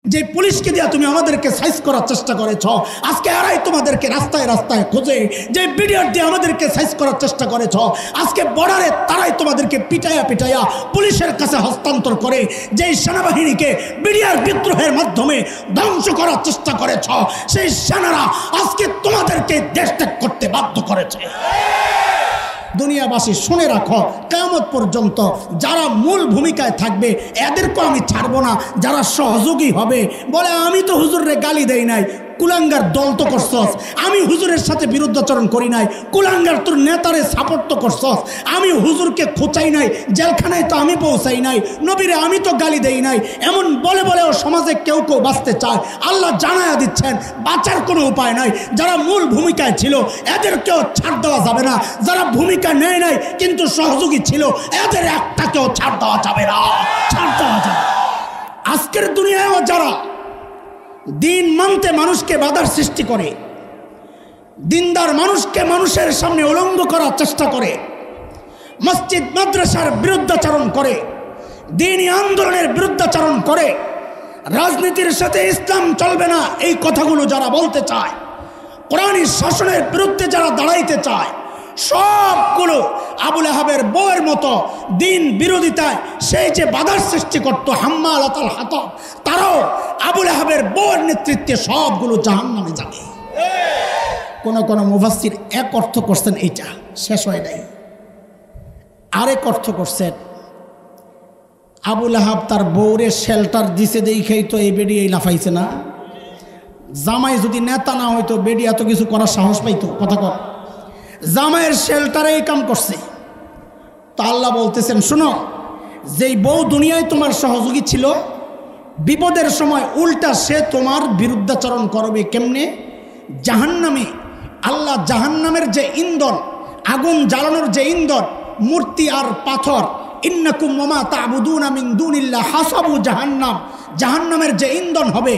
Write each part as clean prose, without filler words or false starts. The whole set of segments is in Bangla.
যে পুলিশকে দিয়া তুমি আমাদেরকে সাইজ করার চেষ্টা করেছ, আজকে এরাই তোমাদেরকে রাস্তায় রাস্তায় খোঁজে। যে বিডিআর দিয়ে আমাদেরকে সাইজ করার চেষ্টা করেছ, আজকে বর্ডারে তারাই তোমাদেরকে পিটাইয়া পিটাইয়া পুলিশের কাছে হস্তান্তর করে। যেই সেনাবাহিনীকে বিডিআর বিদ্রোহের মাধ্যমে ধ্বংস করার চেষ্টা করেছ, সেই সেনারা আজকে তোমাদেরকে দেশ ত্যাগ করতে বাধ্য করেছে। দুনিয়াবাসী শুনে রাখো, কিয়ামত পর্যন্ত যারা মূল ভূমিকায় থাকবে এদেরকেও আমি ছাড়বো না। যারা সহযোগী হবে, বলে আমি তো হুজুররে গালি দেই নাই, কুলাঙ্গার দল তো করছস। আমি হুজুরের সাথে বিরুদ্ধাচরণ করি নাই, কুলাঙ্গার তোর নেতারে সাপোর্ট তো করছস। আমি হুজুরকে খোঁচাই নাই, জেলখানায় তো আমি পৌঁছাই নাই, নবীরে আমি তো গালি দেই নাই। এমন বলে বলেও সমাজে কেউ কেউ বাঁচতে চায়। আল্লাহ জানায়া দিচ্ছেন বাঁচার কোনো উপায় নাই। যারা মূল ভূমিকায় ছিল এদেরকেও ছাড় দেওয়া যাবে না। যারা ভূমিকা নেয় নাই কিন্তু সহযোগী ছিল, এদের একটাকেও ছাড় দেওয়া যাবে না, ছাড় দেওয়া যাবে। আজকের দুনিয়ায়ও যারা দিন মানতে মানুষকে বাধার সৃষ্টি করে, দিনদার মানুষকে মানুষের সামনে উলঙ্গ করার চেষ্টা করে, মসজিদ মাদ্রাসার বিরুদ্ধাচরণ করে, দ্বীনি আন্দোলনের বিরুদ্ধাচরণ করে, রাজনীতির সাথে ইসলাম চলবে না এই কথাগুলো যারা বলতে চায়, কোরআনী শাসনের বিরুদ্ধে যারা দাঁড়াইতে চায়, সবগুলো আবুল আহাবের বউয়ের মতো দিন বিরোধিতায় সেই যে বাধার সৃষ্টি করত হাম্মালাতুল হাতাব, তারাও আবুল আহাবের বউয়ের নেতৃত্বে সবগুলো জাহান্নামে যাবে। কোন কোন মুফাসসির এক অর্থ করছেন, এইটা শেষ হয় নাই, আরেক অর্থ করছেন আবুল আহাব তার বউরে শেল্টার দিছে দেখেই তো এই বেডি এই লাফাইছে না। জামাই যদি নেতা না হইতো বেডি এত কিছু করার সাহস পাইতো? কথা কর, জামাইয়ের শেল্টারে এই কাম করছে। তো আল্লাহ বলতেছেন, শোনো, যেই বউ দুনিয়ায় তোমার সহযোগী ছিল, বিপদের সময় উল্টা সে তোমার বিরুদ্ধাচরণ করবে। কেমনে? জাহান্নামে। আল্লাহ জাহান্নামের যে ইন্ধন, আগুন জ্বালানোর যে ইন্ধন, মূর্তি আর পাথর, ইন্নাকুম ওয়া মা তা'বুদুনা মিন দুনিল্লাহ হাসাবু জাহান্নাম, জাহান্নামের যে ইন্ধন হবে,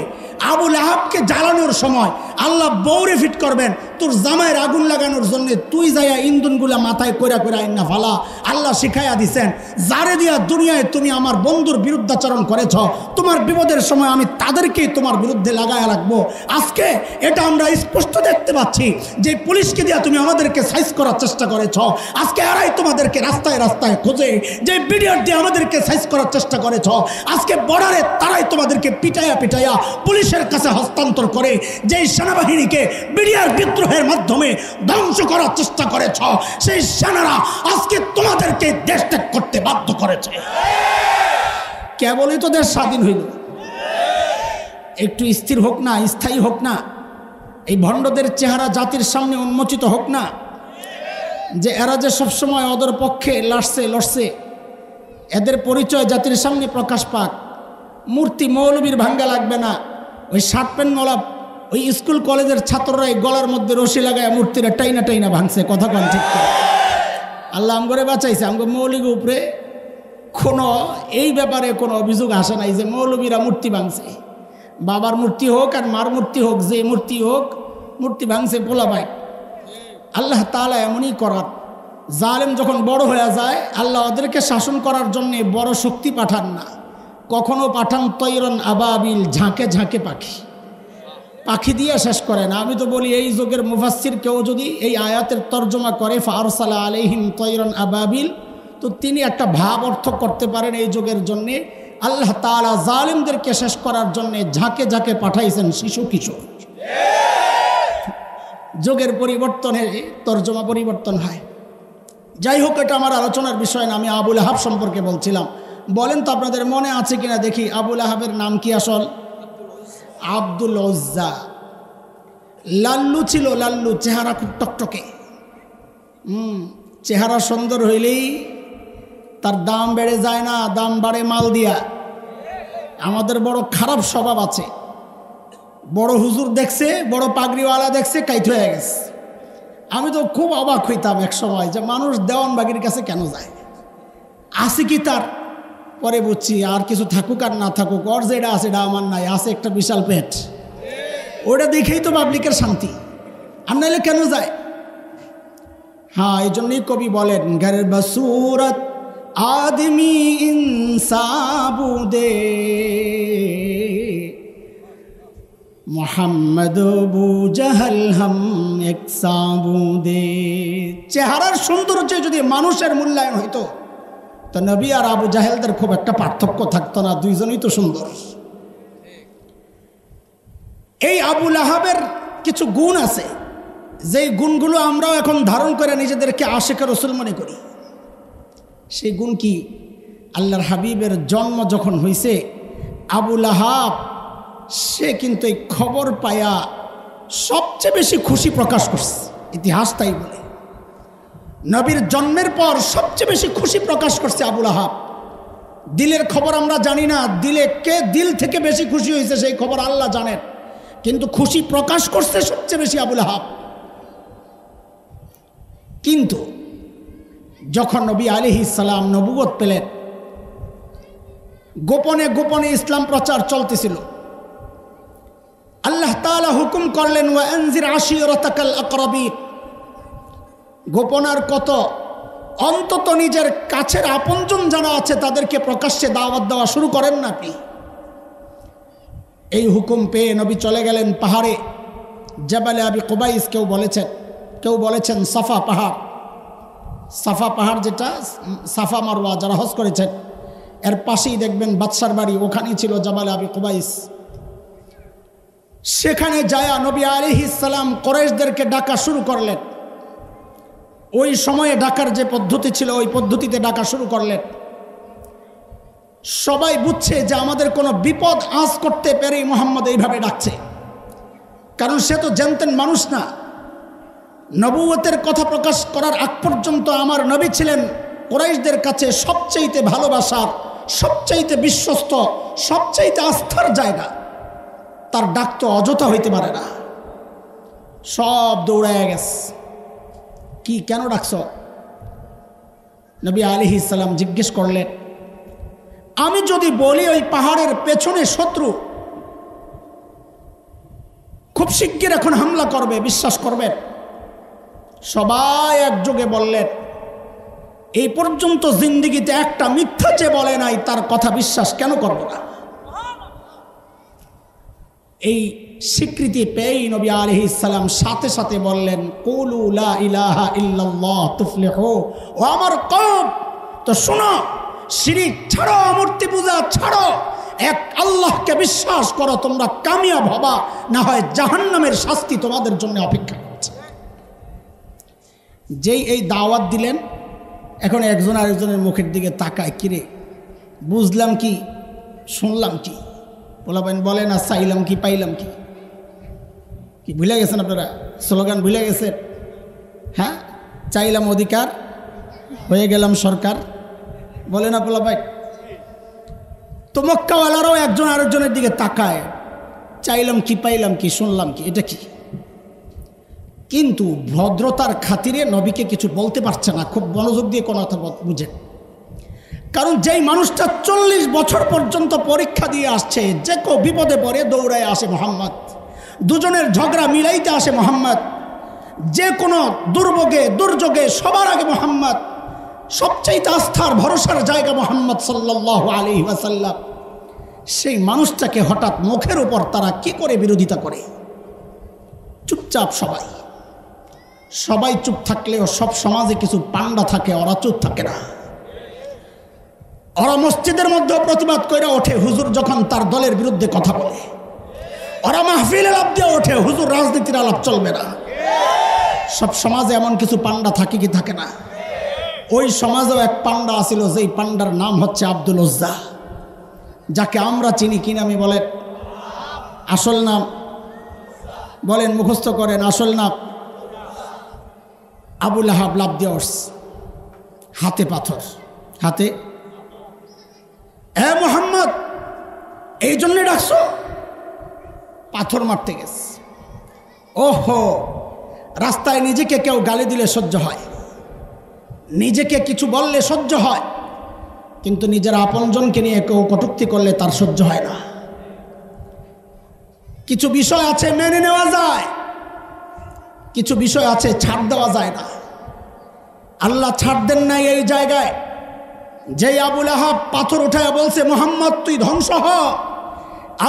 আবুল আহাবকে জ্বালানোর সময় আল্লাহ বউরে ফিট করবেন তোর জামাইয়ের আগুন লাগানোর জন্য। তুই যাইয়া ইন্ধনগুলা মাথায় কইরা কইরা আইনা ফালা। আল্লাহ শিখাইয়া দিছেন, যারে দিয়া দুনিয়ায় তুমি আমার বন্ধুর বিরুদ্ধাচরণ করেছ, তোমার বিপদের সময় আমি তাদেরকেই তোমার বিরুদ্ধে লাগায়া রাখবো। আজকে এটা আমরা স্পষ্ট দেখতে পাচ্ছি যে পুলিশকে দিয়া তুমি আমাদেরকে সাইজ করার চেষ্টা করেছ, আজকে এরাই তোমাদেরকে রাস্তায় রাস্তায় খোঁজে। যে বিডিআর দিয়ে আমাদেরকে সাইজ করার চেষ্টা করেছ, আজকে বর্ডারে তারাই তোমাদেরকে পিটাইয়া পিটাইয়া পুলিশের কাছে হস্তান্তর করে। যেই সেনাবাহিনীকে বিডিআর বিদ্রোহের মাধ্যমে ধ্বংস করার চেষ্টা করেছ, সেই সেনারা আজকে তোমাদেরকে দেশ ত্যাগ করতে বাধ্য করেছে। কেবলই তো দেশ স্বাধীন হইল, একটু স্থির হোক না, স্থায়ী হোক না, এই ভণ্ডদের চেহারা জাতির সামনে উন্মোচিত হোক না, যে এরা যে সবসময় ওদের পক্ষে লড়ছে, এদের পরিচয় জাতির সামনে প্রকাশ পাক। মূর্তি মৌলবীর ভাঙ্গা লাগবে না, ওই শার্ট প্যান্ট গলা ওই স্কুল কলেজের ছাত্ররা এই গলার মধ্যে রশি লাগায় মূর্তিরা টাইনা টাইনা ভাঙছে। কথা কন ঠিক? আল্লাহ আমগরে বাঁচাইছে। আমগো মৌলিক উপরে কোনো এই ব্যাপারে কোনো অভিযোগ আসে নাই যে মৌলবীরা মূর্তি ভাঙছে। বাবার মূর্তি হোক আর মার মূর্তি হোক, যে মূর্তি হোক, মূর্তি ভাঙছে পোলাপাই। আল্লাহ তাআলা এমনই করার। জালেম যখন বড় হয়ে যায়, আল্লাহ ওদেরকে শাসন করার জন্যে বড় শক্তি পাঠান না, কখনো পাঠান তৈরন আবাবিল, ঝাঁকে ঝাঁকে পাখি, পাখি দিয়ে শেষ করে না। আমি তো বলি এই যুগের মুফাসসির কেউ যদি এই আয়াতের তর্জমা করে ফারসালা আলাইহিম তৈরন আবাবিল, তো তিনি একটা ভাব অর্থ করতে পারেন এই যুগের জন্যে আল্লাহ তাআলা জালিমদেরকে শেষ করার জন্যে ঝাঁকে ঝাঁকে পাঠাইছেন শিশু কিশোর। যুগের পরিবর্তনে তর্জমা পরিবর্তন হয়। যাই হোক, এটা আমার আলোচনার বিষয় না। আমি আবুল আহাব সম্পর্কে বলছিলাম। বলেন তো আপনাদের মনে আছে কিনা দেখি, আবুল আহাবের নাম কি আসল? আব্দুল উজ্জা। লাল্লু ছিল, লাল্লু, চেহারা খুব টকটকে। চেহারা সুন্দর হইলেই তার দাম বেড়ে যায় না, দাম বাড়ে মাল দিয়া। আমাদের বড় খারাপ স্বভাব আছে, বড় হুজুর দেখছে, বড় পাগড়িওয়ালা দেখছে, কাইট হয়ে গেছে। আমি তো খুব অবাক হইতাম এক সময় যে মানুষ দেওয়ানবাগির কাছে কেন যায়, আছে কি তার? পরে বুঝছি আর কিছু থাকুক আর না থাকুক, ওর যেটা আছে এটা আমার নাই, আছে একটা বিশাল পেট, ওটা দেখেই তো পাবলিকের শান্তি। আর নাইলে কেন যায়? हाँ এই জন্যই কবি বলেন घर बसूरत आदमी इंसाबू दे মোহাম্মদ আবু জাহল হাম এক সাবুদে। চেহারার সৌন্দর্য যদি মানুষের মূল্যায়ন হইতো তো নবী আর আবু জাহেলদের খুব একটা পার্থক্য থাকতো না, দুইজনই তো সুন্দর। এই আবু লাহাবের কিছু গুণ আছে, যেই গুণগুলো আমরাও এখন ধারণ করে নিজেদেরকে আশিক রাসূল মনে করি। সেই গুণ কি? আল্লাহর হাবিবের জন্ম যখন হয়েছে, আবু লাহাব সে কিন্তু এই খবর পায়া সবচেয়ে বেশি খুশি প্রকাশ করছে, ইতিহাস তাই বলে। নবীর জন্মের পর সবচেয়ে বেশি খুশি প্রকাশ করছে আবু লাহাব। দিলের খবর আমরা জানি না, দিল থেকে বেশি খুশি হয়েছে সেই খবর আল্লাহ জানেন, কিন্তু খুশি প্রকাশ করছে সবচেয়ে বেশি আবু লাহাব। কিন্তু যখন নবী আলাইহিস সালাম নবুয়ত পেলেন, গোপনে গোপনে ইসলাম প্রচার চলতেছিল। আল্লাহ তাআলা হুকুম করলেন, ওয়া আনজির আশিরাতাকাল আকরাবিন। গোপনার কত, অন্তত নিজের কাছের আপনজন যারা আছে তাদেরকে প্রকাশ্যে দাওয়াত দেওয়া শুরু করেন না আপনি। এই হুকুম পেয়ে নবী চলে গেলেন পাহাড়ে, জাবালে আবি কুবাইস। কেউ বলেছেন সাফা পাহাড়। সাফা পাহাড় যেটা সাফা মারওয়া যারা হজ করেছেন এর পাশেই দেখবেন বাদশার বাড়ি, ওখানেই ছিল জাবালে আবি কুবাইস। সেখানে যায়া নবী আলাইহিস সালাম কুরাইশদেরকে ডাকা শুরু করলেন। ওই সময়ে ডাকার যে পদ্ধতি ছিল ওই পদ্ধতিতে ডাকা শুরু করলেন। সবাই বুঝছে যে আমাদের কোনো বিপদ আঁচ করতে পেরেই মুহাম্মদ এইভাবে ডাকছে, কারণ সে তো জানতেন মানুষ না। নবুয়তের কথা প্রকাশ করার আগ পর্যন্ত আমার নবী ছিলেন কুরাইশদের কাছে সবচাইতে ভালোবাসার, সবচাইতে বিশ্বস্ত, সবচাইতে আস্থার জায়গা। তার ডাক তো অযথা হইতে পারে না। সব দৌড়ায় গেছে। কি, কেন ডাকছ? নবী আলাইহিস সালাম জিজ্ঞেস করলেন, আমি যদি বলি ওই পাহাড়ের পেছনে শত্রু খুব শিগগির এখন হামলা করবে, বিশ্বাস করবেন? সবাই একযোগে বললেন, এই পর্যন্ত জিন্দেগিতে একটা মিথ্যা যে বলে নাই তার কথা বিশ্বাস কেন করব না? এই স্বীকৃতি পেয়েই নবী আলাইহিস সালাম সাথে সাথে বললেন, কুলু লা ইলাহা ইল্লাল্লাহ তুফলিহু। ও আমার কওম, তো শোনো, শিরিক ছাড়ো, মূর্তি পূজা ছাড়ো, এক আল্লাহকে বিশ্বাস করো, তোমরা কামিয়াব হবা, না হয় জাহান্নামের শাস্তি তোমাদের জন্য অপেক্ষা করছে। যেই এই দাওয়াত দিলেন, এখন একজন আরেকজনের মুখের দিকে তাকায়, কিরে বুঝলাম কি, শুনলাম কি? বলাবেন বলে না, চাইলাম কি পাইলাম কি? কি ভুলে গেছেন আপনারা? স্লোগান ভুলে গেছেন? হ্যাঁ, চাইলাম অধিকার, হয়ে গেলাম সরকার, বলে না পোলাপাই? তো মক্কাওয়ালারাও একজন আরেকজনের দিকে তাকায়, চাইলাম কি পাইলাম কি, শুনলাম কি, এটা কি? কিন্তু ভদ্রতার খাতিরে নবীকে কিছু বলতে পারছে না। খুব মনোযোগ দিয়ে কোনো কথা বুঝেন, কারণ যেই মানুষটা 40 বছর পর্যন্ত পরীক্ষা দিয়ে আসছে, যে কেউ বিপদে পড়ে দৌড়ায় আসে মোহাম্মদ, দুজনের ঝগড়া মিলাইতে আসে মোহাম্মদ, যে কোনো দুর্যোগে সবার আগে মোহাম্মদ, সবচাইতে আস্থার ভরসার জায়গা মোহাম্মদ সাল্লাল্লাহু আলাইহি ওয়াসাল্লাম, সেই মানুষটাকে হঠাৎ মুখের উপর তারা কি করে বিরোধিতা করে? চুপচাপ সবাই চুপ থাকলেও সব সমাজে কিছু পান্ডা থাকে, ওরা চুপ থাকে না। ওরা মসজিদের মধ্যেও প্রতিবাদ করে ওঠে হুজুর যখন তার দলের বিরুদ্ধে কথা বলে। ওরা মাহফিলে লাভ দিয়ে ওঠে হুজুর রাজনীতির আলাপ চলবে না। সব সমাজে এমন কিছু পান্ডা থাকে কি থাকে না? ওই সমাজেও এক পান্ডা আছিল, যেই পান্ডার নাম হচ্ছে আব্দুল উজ্জা, যাকে আমরা চিনি কি নামে বলেন? আসল নাম বলেন, মুখস্থ করেন, আসল নাম আবু লাহাব। লাভ দিয়ে উঠছে, হাতে পাথর, হাতে। মোহাম্মদ এই জন্যে ডাকছো? পাথর মারতে গেছে। ওহো, রাস্তায় নিজেকে কেউ গালি দিলে সহ্য হয়, নিজেকে কিছু বললে সহ্য হয়, কিন্তু নিজের আপনজনকে নিয়ে কেউ কটূক্তি করলে তার সহ্য হয় না। কিছু বিষয় আছে মেনে নেওয়া যায়, কিছু বিষয় আছে ছাড় দেওয়া যায় না। আল্লাহ ছাড় দেন নাই এই জায়গায়। যেই আবু লাহাব পাথর উঠায় বলছে, মোহাম্মদ তুই ধ্বংস হ,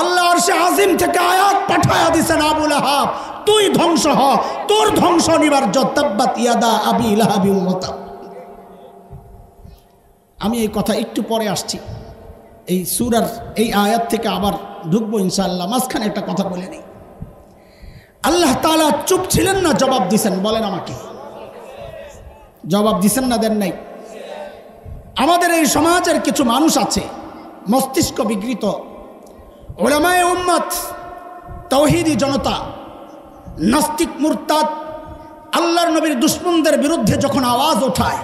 আল্লাহ আরশে আজিম থেকে আয়াত পাঠায়া দিছেন, আবু লাহাব তুই ধ্বংস হ, তোর ধ্বংস অনিবার্য, তাব্বাত ইয়াদা আবি লাহাবি ওয়া তাব। আমি এই কথা একটু পরে আসছি, এই সূরার এই আয়াত থেকে আবার ঢুকবো ইনশাআল্লাহ। মাঝখানে একটা কথা বলে নিই, আল্লাহ তাআলা চুপ ছিলেন না, জবাব দিছেন। বলেন আমাকে, জবাব দিছেন না দেন নাই? আমাদের এই সমাজের কিছু মানুষ আছে মস্তিষ্ক বিকৃত, উলামায়ে উম্মত, তাওহীদি জনতা, নাস্তিক মুরতাদ, আল্লাহর নবীর দুশমনদের বিরুদ্ধে যখন আওয়াজ ওঠায়,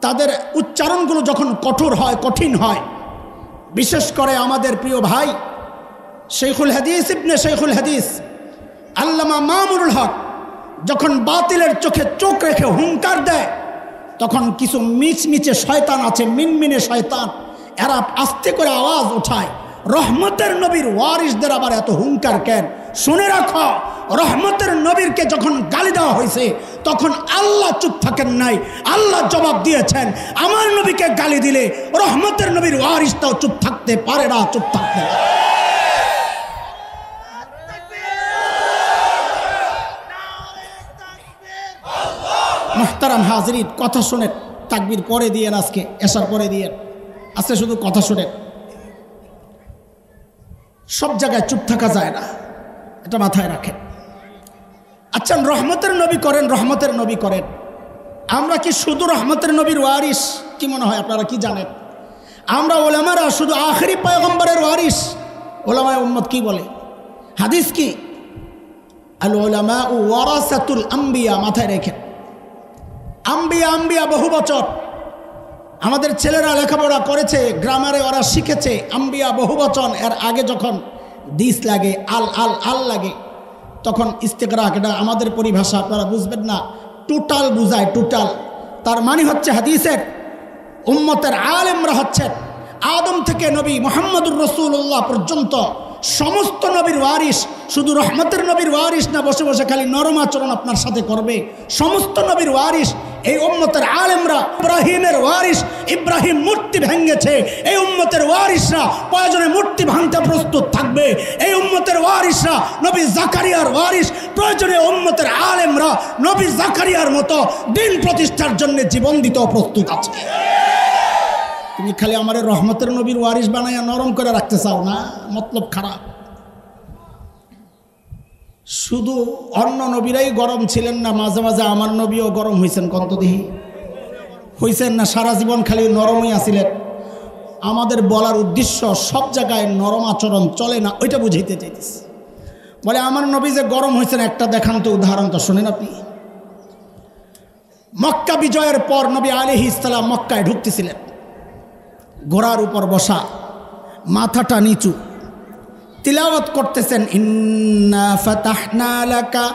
তাদের উচ্চারণগুলো যখন কঠোর হয়, কঠিন হয়, বিশেষ করে আমাদের প্রিয় ভাই শেখুল হাদিস ইবনে শেখুল হাদিস আল্লামা মামুনুল হক যখন বাতিলের চোখে চোখ রেখে হুঙ্কার দেয়, তখন কিছু মিচমিচে শয়তান আছে, মিনমিনে শয়তান, এরা আস্তে করে আওয়াজ ওঠায়, রহমতের নবীর ওয়ারিসদের আবার এত হুঙ্কার কেন? শুনে রাখো, রহমতের নবীরকে যখন গালি দেওয়া হয়েছে তখন আল্লাহ চুপ থাকেন নাই, আল্লাহ জবাব দিয়েছেন। আমার নবীকে গালি দিলে রহমতের নবীর ওয়ারিসটাও চুপ থাকতে পারে না, চুপ থাকতে পারে। মুহতারাম হাজরিন, কথা শুনেন, তাকবীর পরে দিয়েন, আজকে এশার পরে দিয়েন, আজকে শুধু কথা শুনেন। সব জায়গায় চুপ থাকা যায় না, এটা মাথায় রাখেন। আচ্ছা, রহমতের নবী করেন, রহমতের নবী করেন, আমরা কি শুধু রহমতের নবীর ওয়ারিস? কি মনে হয় আপনারা কি জানেন? আমরা ওলামারা শুধু আখেরি পয়গম্বরের ওয়ারিস? ওলামায়ে উম্মত কি বলে? হাদিস কি? আল উলামা ওয়ারাসাতুল আম্বিয়া, মাথায় রেখেন। আম্বিয়া আম্বিয়া বহু বচন, আমাদের ছেলেরা লেখাপড়া করেছে, গ্রামারে ওরা শিখেছে আম্বিয়া বহু বচন। এর আগে যখন দিস লাগে, আল আল আল লাগে, তখন ইস্তেকরাক, এটা আমাদের পরিভাষা, আপনারা বুঝবেন না, টোটাল বুঝায়, টোটাল। তার মানে হচ্ছে হাদিসের উম্মতের আলেমরা হচ্ছেন আদম থেকে নবী মুহাম্মদুর রাসূলুল্লাহ পর্যন্ত সমস্ত নবীর ওয়ারিস। শুধু রহমতের নবীর ওয়ারিস না, বসে বসে খালি নরম আচরণ আপনার সাথে করবে, সমস্ত নবীর ওয়ারিস এই উম্মতের আলেমরা। ইব্রাহিমের ওয়ারিস, ইব্রাহিম মূর্তি ভেঙেছে, এই উম্মতের ওয়ারিসরা প্রয়োজনে মূর্তি ভাঙতে প্রস্তুত থাকবে। এই উম্মতের ওয়ারিসরা নবী জাকারিয়ার ওয়ারিস, প্রয়োজনে উম্মতের আলেমরা নবী জাকারিয়ার মতো দিন প্রতিষ্ঠার জন্য জীবন দিতেও প্রস্তুত আছে। তুমি খালি আমার রহমতের নবীর ওয়ারিস বানাইয়া নরম করে রাখতে চাও না, মতলব খারাপ। শুধু অন্য নবীরাই গরম ছিলেন না, মাঝে মাঝে আমার নবীও গরম হয়েছেন, কন্তদিহি হয়েছেন না? সারা জীবন খালি নরমই আছিলেন। আমাদের বলার উদ্দেশ্য সব জায়গায় নরম আচরণ চলে না, ওইটা বুঝাইতে চাইতেছি। বলে আমার নবী যে গরম হয়েছেন, একটা দেখান তো, উদাহরণ তো শোনেন আপনি। মক্কা বিজয়ের পর নবী আলাইহিস সালাম মক্কায় ঢুকতেছিলেন, ঘোড়ার উপর বসা, মাথাটা নিচু, তিলাওয়াত করতেছেন, ইন্না ফাতাহনা লাকা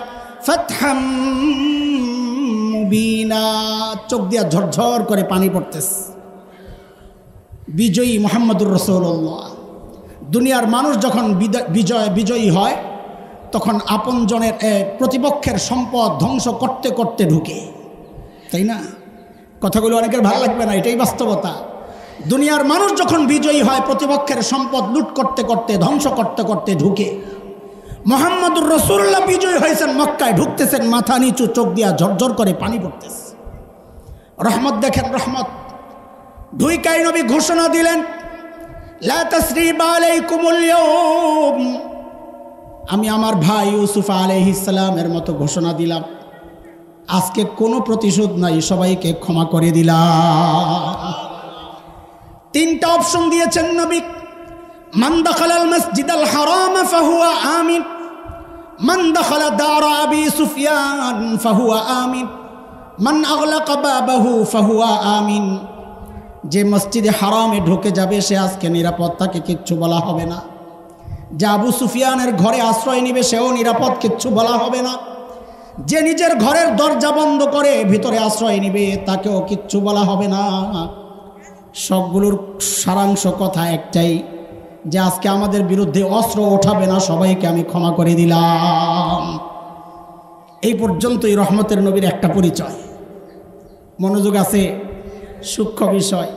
ফাতহাম মুবিনা, চোখ দিয়া ঝরঝর করে পানি পড়তেছে। বিজয়ী মুহাম্মদুর রাসূলুল্লাহ। দুনিয়ার মানুষ যখন বিজয়ী হয়, তখন আপনজনের প্রতিপক্ষের সম্পদ ধ্বংস করতে করতে ঢুকে, তাই না? কথাগুলো অনেকের ভালো লাগবে না, এটাই বাস্তবতা। দুনিয়ার মানুষ যখন বিজয়ী হয়, প্রতিপক্ষের সম্পদ লুট করতে করতে, ধ্বংস করতে করতে ঢুকে। মুহাম্মদুর রাসূলুল্লাহ বিজয়ী হয়েছেন, মক্কায় ঢুকতেছেন, মাথা নিচু, চোখ দিয়া ঝরঝর করে পানি পড়তেছে। রহমত দেখেন, রহমত। ঢুইকাই নবী ঘোষণা দিলেন, লা তাসরিবা আলাইকুমুল ইয়াউম, আমি আমার ভাই ইউসুফ আলাইহিস সালামের মতো ঘোষণা দিলাম, আজকে কোনো প্রতিশোধ নাই, সবাইকে ক্ষমা করে দিলাম। তিনটা অপশন দিয়েছেন নবী। মান দাখালাল মসজিদাল হারাম ফাহুয়া আমিন, মান দাখালা দার আবি সুফিয়ান ফাহুয়া আমিন, মান আগলাকা বাবাহু ফাহুয়া আমিন। যে মসজিদে হারামে ঢুকে যাবে সে আজকে নিরাপদ, তাকে কিচ্ছু বলা হবে না। যে আবু সুফিয়ানের ঘরে আশ্রয় নিবে সেও নিরাপদ, কিচ্ছু বলা হবে না। যে নিজের ঘরের দরজা বন্ধ করে ভিতরে আশ্রয় নিবে তাকেও কিচ্ছু বলা হবে না। সবগুলোর সারাংশ কথা একটাই, যে আজকে আমাদের বিরুদ্ধে অস্ত্র ওঠাবে না, সবাইকে আমি ক্ষমা করে দিলাম। এই পর্যন্তই রহমতের নবীর একটা পরিচয়। মনোযোগ আছে, সূক্ষ্ম বিষয়।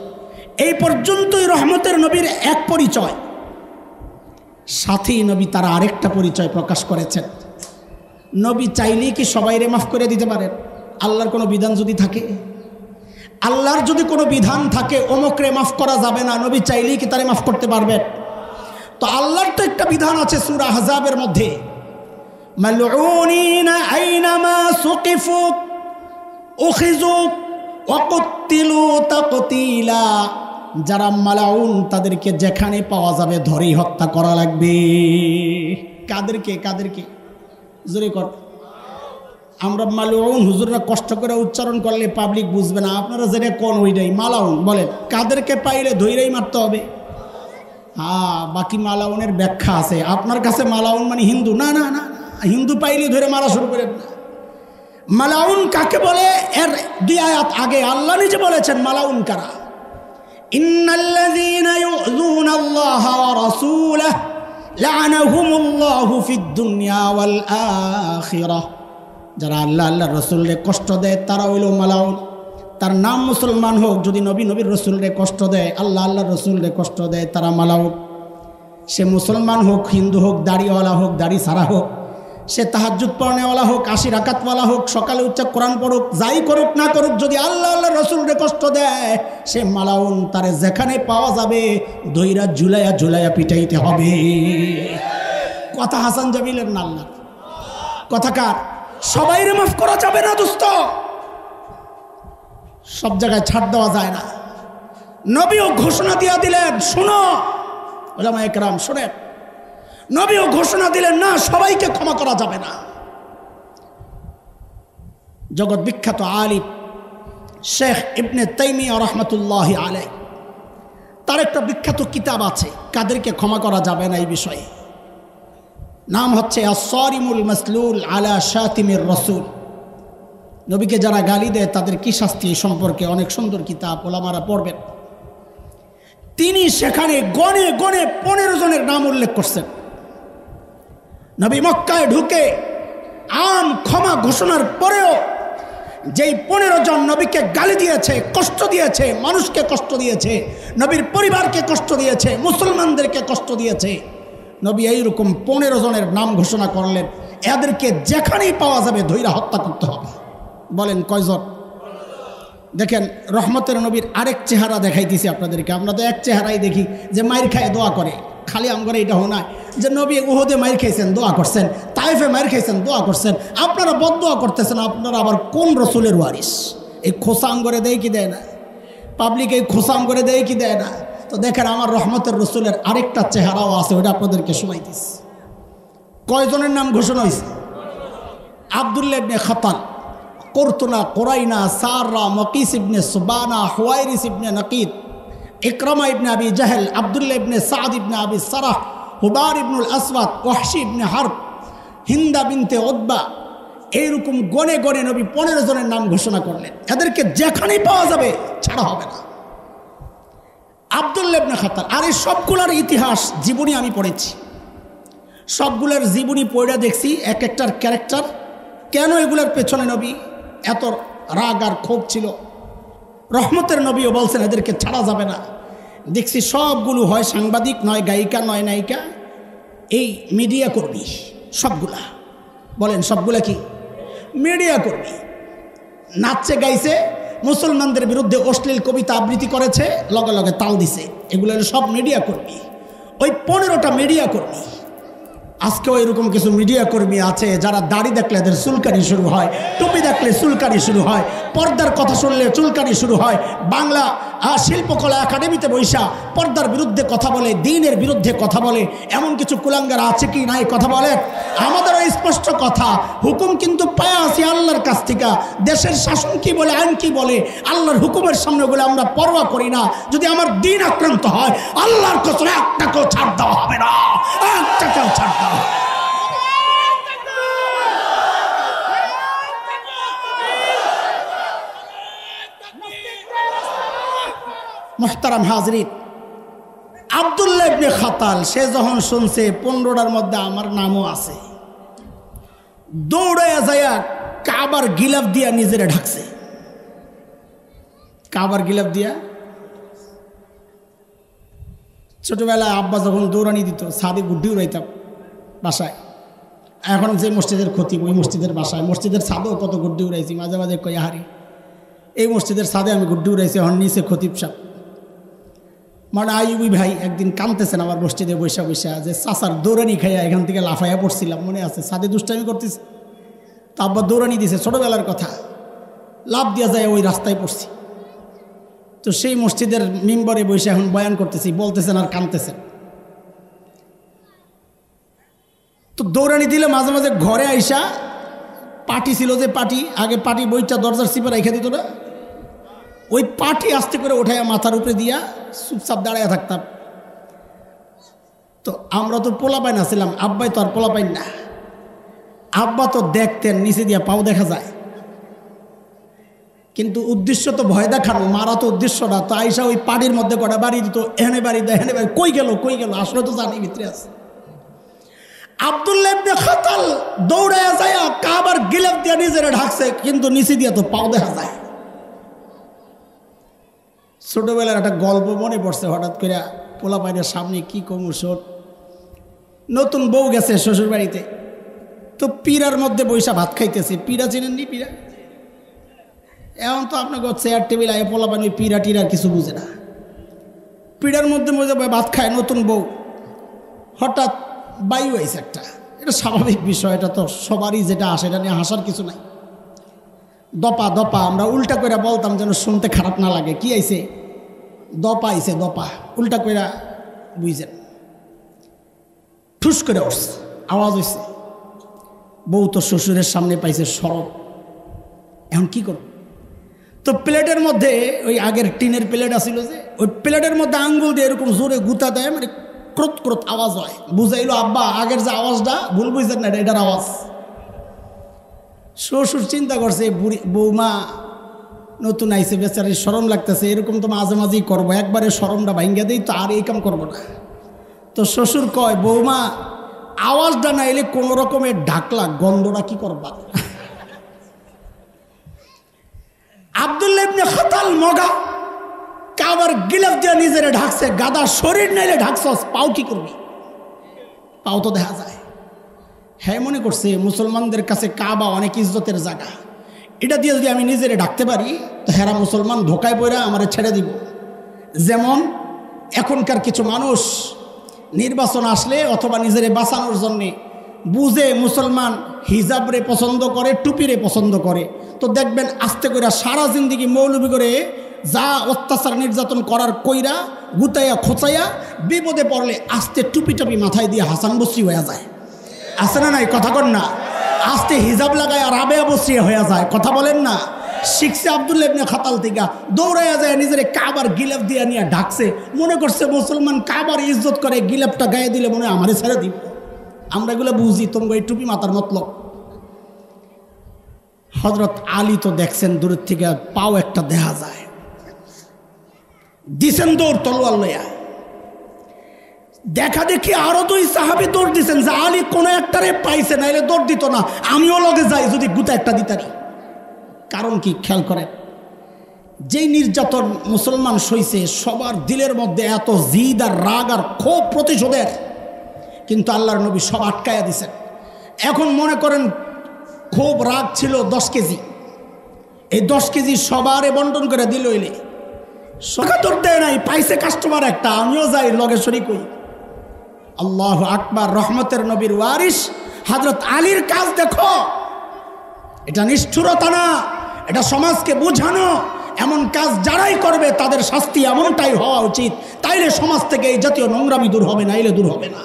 এই পর্যন্তই রহমতের নবীর এক পরিচয়। সাথেই নবী তার আরেকটা পরিচয় প্রকাশ করেছেন। নবী চাইলেই কি সবাইরে মাফ করে দিতে পারেন? আল্লাহর কোনো বিধান যদি থাকে, আল্লাহর যদি কোনো বিধান থাকে অমুকরে মাফ করা যাবে না, নবী চাইলেই কি তারে মাফ করতে পারবেন? তো আল্লাহর তো একটা বিধান আছে সূরা আহজাবের মধ্যে, মালউনিনা আইনামা সুকিফু উখিযু ওয়া কুতিলু তাকতিলা। যারা মালাউন তাদেরকে যেখানে পাওয়া যাবে ধরেই হত্যা করা লাগবে। কাদেরকে? কাদেরকে? জোরে কর। আমরা মালাউন হুজুররা কষ্ট করে উচ্চারণ করলে পাবলিক বুঝবে না, আপনারা যেটা কোন ওইটাই মালাউন বলেন। কাদেরকে পাইলে ধৈরেই মারতে হবে? হ্যাঁ, বাকি মালাউনের ব্যাখ্যা আছে। আপনার কাছে মালাউন মানে হিন্দু? না না না, হিন্দু পাইলে ধরে মারা শুরু করেন না। মালাউন কাকে বলে এর দুই আয়াত আগে আল্লাহ নিজে বলেছেন মালাউন কারা। ইন্নাল্লাযীনা ইউযুনাল্লাহা ওয়া রাসূলাহু লা'নাহুমুল্লাহু ফিদ দুনিয়া ওয়াল আখিরাহ। যারা আল্লাহ আল্লাহর রাসূলকে কষ্ট দেয় তারা হইল মালাউন। তার নাম মুসলমান হোক, যদি নবী নবীর রসুলরে কষ্ট দেয়, আল্লাহ আল্লাহর রসুলরে কষ্ট দেয়, তারা মালাউন। সে মুসলমান হোক, হিন্দু হোক, দাড়িওয়ালা হোক, দাড়ি ছাড়া হোক, সে তাহাজ্জুদ পড়নেওয়ালা হোক, 80 রাকাতওয়ালা হোক, সকালে উচ্চা কোরআন পড়ুক, যাই করুক না করুক, যদি আল্লাহ আল্লাহর রসুলরে কষ্ট দেয় সে মালাউন। তারে যেখানে পাওয়া যাবে দইরা ঝুলাইয়া ঝুলাইয়া পিটাইতে হবে। কথা হাসান জামিলের না আল্লাহ কথা কার? সবাইরে মাফ করা যাবে না দোস্ত, সব জায়গায় ছাড় দেওয়া যায় না। নবীও ঘোষণা দিয়ে দিলেন, শোনো ওলামা একরাম শোনেন, নবীও ঘোষণা দিলেন না সবাইকে ক্ষমা করা যাবে না। জগৎ বিখ্যাত আলিম শেখ ইবনে তাইমিয়া রাহমাতুল্লাহি আলাইহি, তার একটা বিখ্যাত কিতাব আছে কাদেরকে ক্ষমা করা যাবে না এই বিষয়ে। নাম হচ্ছে আস-সারিমুল মাসলুল আলা শাতিমির রাসূল। নবীকে যারা গালি দেয় তাদের কি শাস্তি, এই সম্পর্কে অনেক সুন্দর কিতাব, ওলামারা পড়বেন। তিনি সেখানে গণে গণে 15 জনের নাম উল্লেখ করছেন। নবী মক্কায় ঢুকে আম ক্ষমা ঘোষণার পরেও যেই 15 জন নবীকে গালি দিয়েছে, কষ্ট দিয়েছে, মানুষকে কষ্ট দিয়েছে, নবীর পরিবারকে কষ্ট দিয়েছে, মুসলমানদেরকে কষ্ট দিয়েছে, নবী এইরকম 15 জনের নাম ঘোষণা করলেন, এদেরকে যেখানেই পাওয়া যাবে ধৈরা হত্যা করতে হবে। বলেন কয়জন? দেখেন রহমতের নবীর আরেক চেহারা দেখাইতেছি আপনাদেরকে। আমরা তো এক চেহারাই দেখি যে মাইর খায় দোয়া করে, খালি আমরা এটা হোনায় যে নবী উহুদে মাইর খাইছেন দোয়া করছেন, তাইফে মাইর খাইছেন দোয়া করছেন, আপনারা বদদোয়া করতেছেন। আপনারা আবার কোন রসুলের ওয়ারিস? এই খোসা আঙ্গরে দেয় কি দেয় না? পাবলিক এই খোসা আঙ্গরে দেয় কি দেয় না? তো দেখেন আমার রহমতের রসুলের আরেকটা চেহারাও আছে, ওটা আপনাদেরকে শোনাইতেছি। কয়জনের নাম ঘোষণা হয়েছে? আব্দুল্লাহ ইবনে খাতাল, কুরতুনা, কুরাইনা, সাররা, মকিস ইবনে সুবানা, হুয়াইরিস ইবনে নকিদ, ইকরামা ইবনে আবি জাহেল, আব্দুল্লাহ ইবনে সাদ ইবনে আবি সারাহ, হুবার ইবনুল আসওয়াদ, ওয়াহশি ইবনে হারব, হিন্দা বিনতে উতবা, এইরকম গনে গনে নবী 15 জনের নাম ঘোষণা করলেন। এদেরকে যেখানেই পাওয়া যাবে ছাড়া হবে না। আব্দুল্লাহ ইবনে খাতাল। আর এই সবগুলোর ইতিহাস জীবনী আমি পড়েছি, সবগুলোর জীবনী পড়ে দেখছি, এক একটার ক্যারেক্টার, কেন এগুলোর পেছনে নবী এত রাগ আর ক্ষোভ ছিল। রহমতের নবীও বলছেন এদেরকে ছাড়া যাবে না। দেখছি সবগুলো হয় সাংবাদিক, নয় গায়িকা, নয় নায়িকা, এই মিডিয়া কর্মী সবগুলা। বলেন সবগুলা কি? মিডিয়া কর্মী। নাচছে গাইছে, মুসলমানদের বিরুদ্ধে অশ্লীল কবিতা আবৃত্তি করেছে, লগে লগে তাল দিছে, এগুলো সব মিডিয়া কর্মী। ওই 15টা মিডিয়া কর্মী। আজকেও এরকম কিছু মিডিয়া কর্মী আছে যারা দাড়ি দেখলে এদের চুলকানি শুরু হয়, টুপি দেখলে চুলকানি শুরু হয়, পর্দার কথা শুনলে চুলকানি শুরু হয়, বাংলা শিল্পকলা একাডেমিতে বৈশা পর্দার বিরুদ্ধে কথা বলে, দ্বীনের বিরুদ্ধে কথা বলে। এমন কিছু কুলাঙ্গার আছে কি নাই কথা বলে? আমাদের স্পষ্ট কথা, হুকুম কিন্তু পায়া আছি আল্লাহর কাছ থেকে। দেশের শাসন কি বলে, আইন কি বলে, আল্লাহর হুকুমের সামনে বলে আমরা পরোয়া করি না। যদি আমার দ্বীন আক্রান্ত হয় আল্লাহর কসম একটাকেও ছাড় দেওয়া হবে না, একটাকেও ছাড় দেওয়া হবে। মুহতারাম হাজরিন, আব্দুল্লাহ ইবনে খাতাল সে যখন শুনছে 15টার মধ্যে আমার নামও আছে, দৌড়াইয়া যাইয়া কাবার গিলাফ দিয়া নিজেরে ঢাকছে। কাবার গিলাফ দিয়া ছোটোবেলায় আব্বা যখন দৌড়ানি দিত ছাদে গুড্ডি উড়াইতাম বাসায়। এখন যে মসজিদের ক্ষতি ওই মসজিদের বাসায়, মসজিদের ছাদেও কত গুড্ডি উড়াইছি, মাঝে মাঝে কই হারি এই মসজিদের ছাদে আমি গুড্ডি উড়াইছি। এখন নিচে খতিব সাহেব মানে আইবি ভাই একদিন কাঁদতেছেন আমার মসজিদে বৈশা বৈশা যে চাচার দৌড়ানি খাইয়া এখান থেকে লাফাইয়া পড়ছিলাম, মনে আছে ছাদে দুষ্টামি করতেছে, তো আব্বা দৌড়ানি দিছে ছোটোবেলার কথা, লাভ দিয়া যায় ওই রাস্তায় পড়ছি। তো সেই মসজিদের মিম্বরে বসে এখন বয়ান করতেছি, বলতেছেন আর কাঁদতেছেন। তো দৌড়ানি দিলে মাঝে মাঝে ঘরে আইসা পাটি ছিল যে পাটি, আগে পাটি বইটা দরজার সিপে রেখে দিত না, ওই পাটি আস্তে করে ওঠাইয়া মাথার উপরে দিয়া চুপচাপ দাঁড়াইয়া থাকতাম। তো আমরা তো পোলাপাইন ছিলাম, আব্বাই তো আর পোলাপাইন না, আব্বা তো দেখতেন নিচে দিয়া পাও দেখা যায়, কিন্তু উদ্দেশ্য তো ভয় দেখানো, মারা তো উদ্দেশ্য না। তো আইসা ওই পাটির মধ্যে কটা বাড়ি দিত, এখানে বাড়ি দেয় এখানে বাড়ি, কই গেল আসলে তো জানি ভিতরে আছে। আব্দুল্লাহ ইবনে খাতাল দৌড়াইয়া যায় কাবার গিলাফ দিয়া নিজেরা ঢাকছে, কিন্তু নিচে দিয়া তো পাও দেখা যায়। ছোটবেলার একটা গল্প মনে পড়ছে হঠাৎ করে, পোলাপাইনের সামনে কি কমু শোট, নতুন বউ গেছে শ্বশুর বাড়িতে, তো পিড়ার মধ্যে বৈশা ভাত খাইতেছে। পিড়া চেনেননি? পিড়া এখন তো আপনাকে চেয়ার টেবিল আগে পোলাপাইন ওই পিড়া টিড়ার কিছু বুঝে না, পিড়ার মধ্যে মধ্যে ভাত খায় নতুন বউ। হঠাৎ বায়ু আইছে একটা, এটা স্বাভাবিক বিষয়, এটা তো সবারই যেটা আসে, এটা নিয়ে হাসার কিছু নাই। দপা দপা আমরা উল্টা করে বলতাম যেন শুনতে খারাপ না লাগে, কি আইছে? দপা আইছে, দপা উল্টা করে বুঝছেন, ঠুস করে উঠছে, আওয়াজ হয়েছে। বউ তো শ্বশুরের সামনে পাইছে সরব, এখন কি করব? তো প্লেটের মধ্যে ওই আগের টিনের প্লেট আসিল যে, ওই প্লেটের মধ্যে আঙ্গুল দিয়ে এরকম জোরে গুতা দেয়, মানে ক্রোত ক্রোত আওয়াজ হয়। বুঝাইলো আব্বা আগের যে আওয়াজটা ভুল বুঝছেন না, এটার আওয়াজ। শ্বশুর চিন্তা করছে বৌমা নতুন আইসে, বেচারির শরম লাগতেছে, এরকম তো মাঝে মাঝেই করবো, একবারে শরমটা ভাঙ্গা দিই তো আর এই কাম করবো না। তো শ্বশুর কয় বৌমা আওয়াজটা না এলে কোনো রকমের ঢাকলা গন্ধটা কি করবা? আব্দুল্লাহ ইবনে খাতাল মগা কাবার গিলাফ দিয়ে নিজেরে ঢাকছে, গাদা শরীর নাইলে ঢাকছস, পাও কি করবি? পাও তো দেখা যায়। হ্যাঁ মনে করছে মুসলমানদের কাছে কাবা অনেক ইজ্জতের জায়গা, এটা দিয়ে যদি আমি নিজেরে ঢাকতে পারি তো হেরা মুসলমান ধোকায় পড়া আমারে ছেড়ে দিব। যেমন এখনকার কিছু মানুষ নির্বাচন আসলে অথবা নিজেরে বাঁচানোর জন্যে বুঝে মুসলমান হিজাবরে পছন্দ করে, টুপিরে পছন্দ করে, তো দেখবেন আস্তে করে সারা জিন্দিগি মৌলবি করে যা অত্যাচার নির্যাতন করার কইরা গুতাইয়া খোঁচাইয়া বিপদে পড়লে আস্তে টুপি টুপি মাথায় দিয়ে হাসান বসরি হয়ে যায়। আছে না নাই? কথা কন না। আস্তে হিজাব লাগায় আর রাবেয়া বসরি হয়ে যায়। কথা বলেন না? শিখছে আব্দুল্লাহ ইবনে খাতাল থেকে, দৌড়াইয়া যায় নিজের কাবার গিলাফ দিয়ে নিয়ে ঢাকছে, মনে করছে মুসলমান কাবার ইজ্জত করে, গিলাফটা গায়ে দিলে মনে হয় আমারে ছেড়ে দিব। আমরা এগুলো বুঝি, তোমরা এই টুপি মাথার মতলব। হযরত আলী তো দেখছেন দূরের থেকে পাও একটা দেখা যায়, দিছেন দৌড় তলোয়ার লইয়া। দেখা দেখি আরো দুই সাহাবী দৌড় দিছেন যে আলী কোনো একটারে পাইছে, নাইলে দৌড় দিত না, আমিও লগে যাই যদি গুতা একটা দিতারি। কারণ কি খেয়াল করেন, যেই নির্যাতন মুসলমান সইছে সবার দিলের মধ্যে এত জিদ আর রাগ আর ক্ষোভ প্রতিশোধের, কিন্তু আল্লাহর নবী সব আটকায়া দিছেন। এখন মনে করেন ক্ষোভ রাগ ছিল 10 কেজি, এই 10 কেজি সবারে বন্টন করে দিল, এলে সকাতর দেয় নাই, পাইছে কাস্টমার একটা, আমিও যাই লগে শরীক হই। আল্লাহু আকবার। রহমতের নবীর ওয়ারিস হযরত আলীর কাজ দেখো, এটা নিষ্ঠুরতা না, এটা সমাজকে বোঝানো। এমন কাজ যারাই করবে তাদের শাস্তি এমনটাই হওয়া উচিত, তাইলে সমাজ থেকে এই জাতীয় নোংরামি দূর হবে, নাইলে দূর হবে না।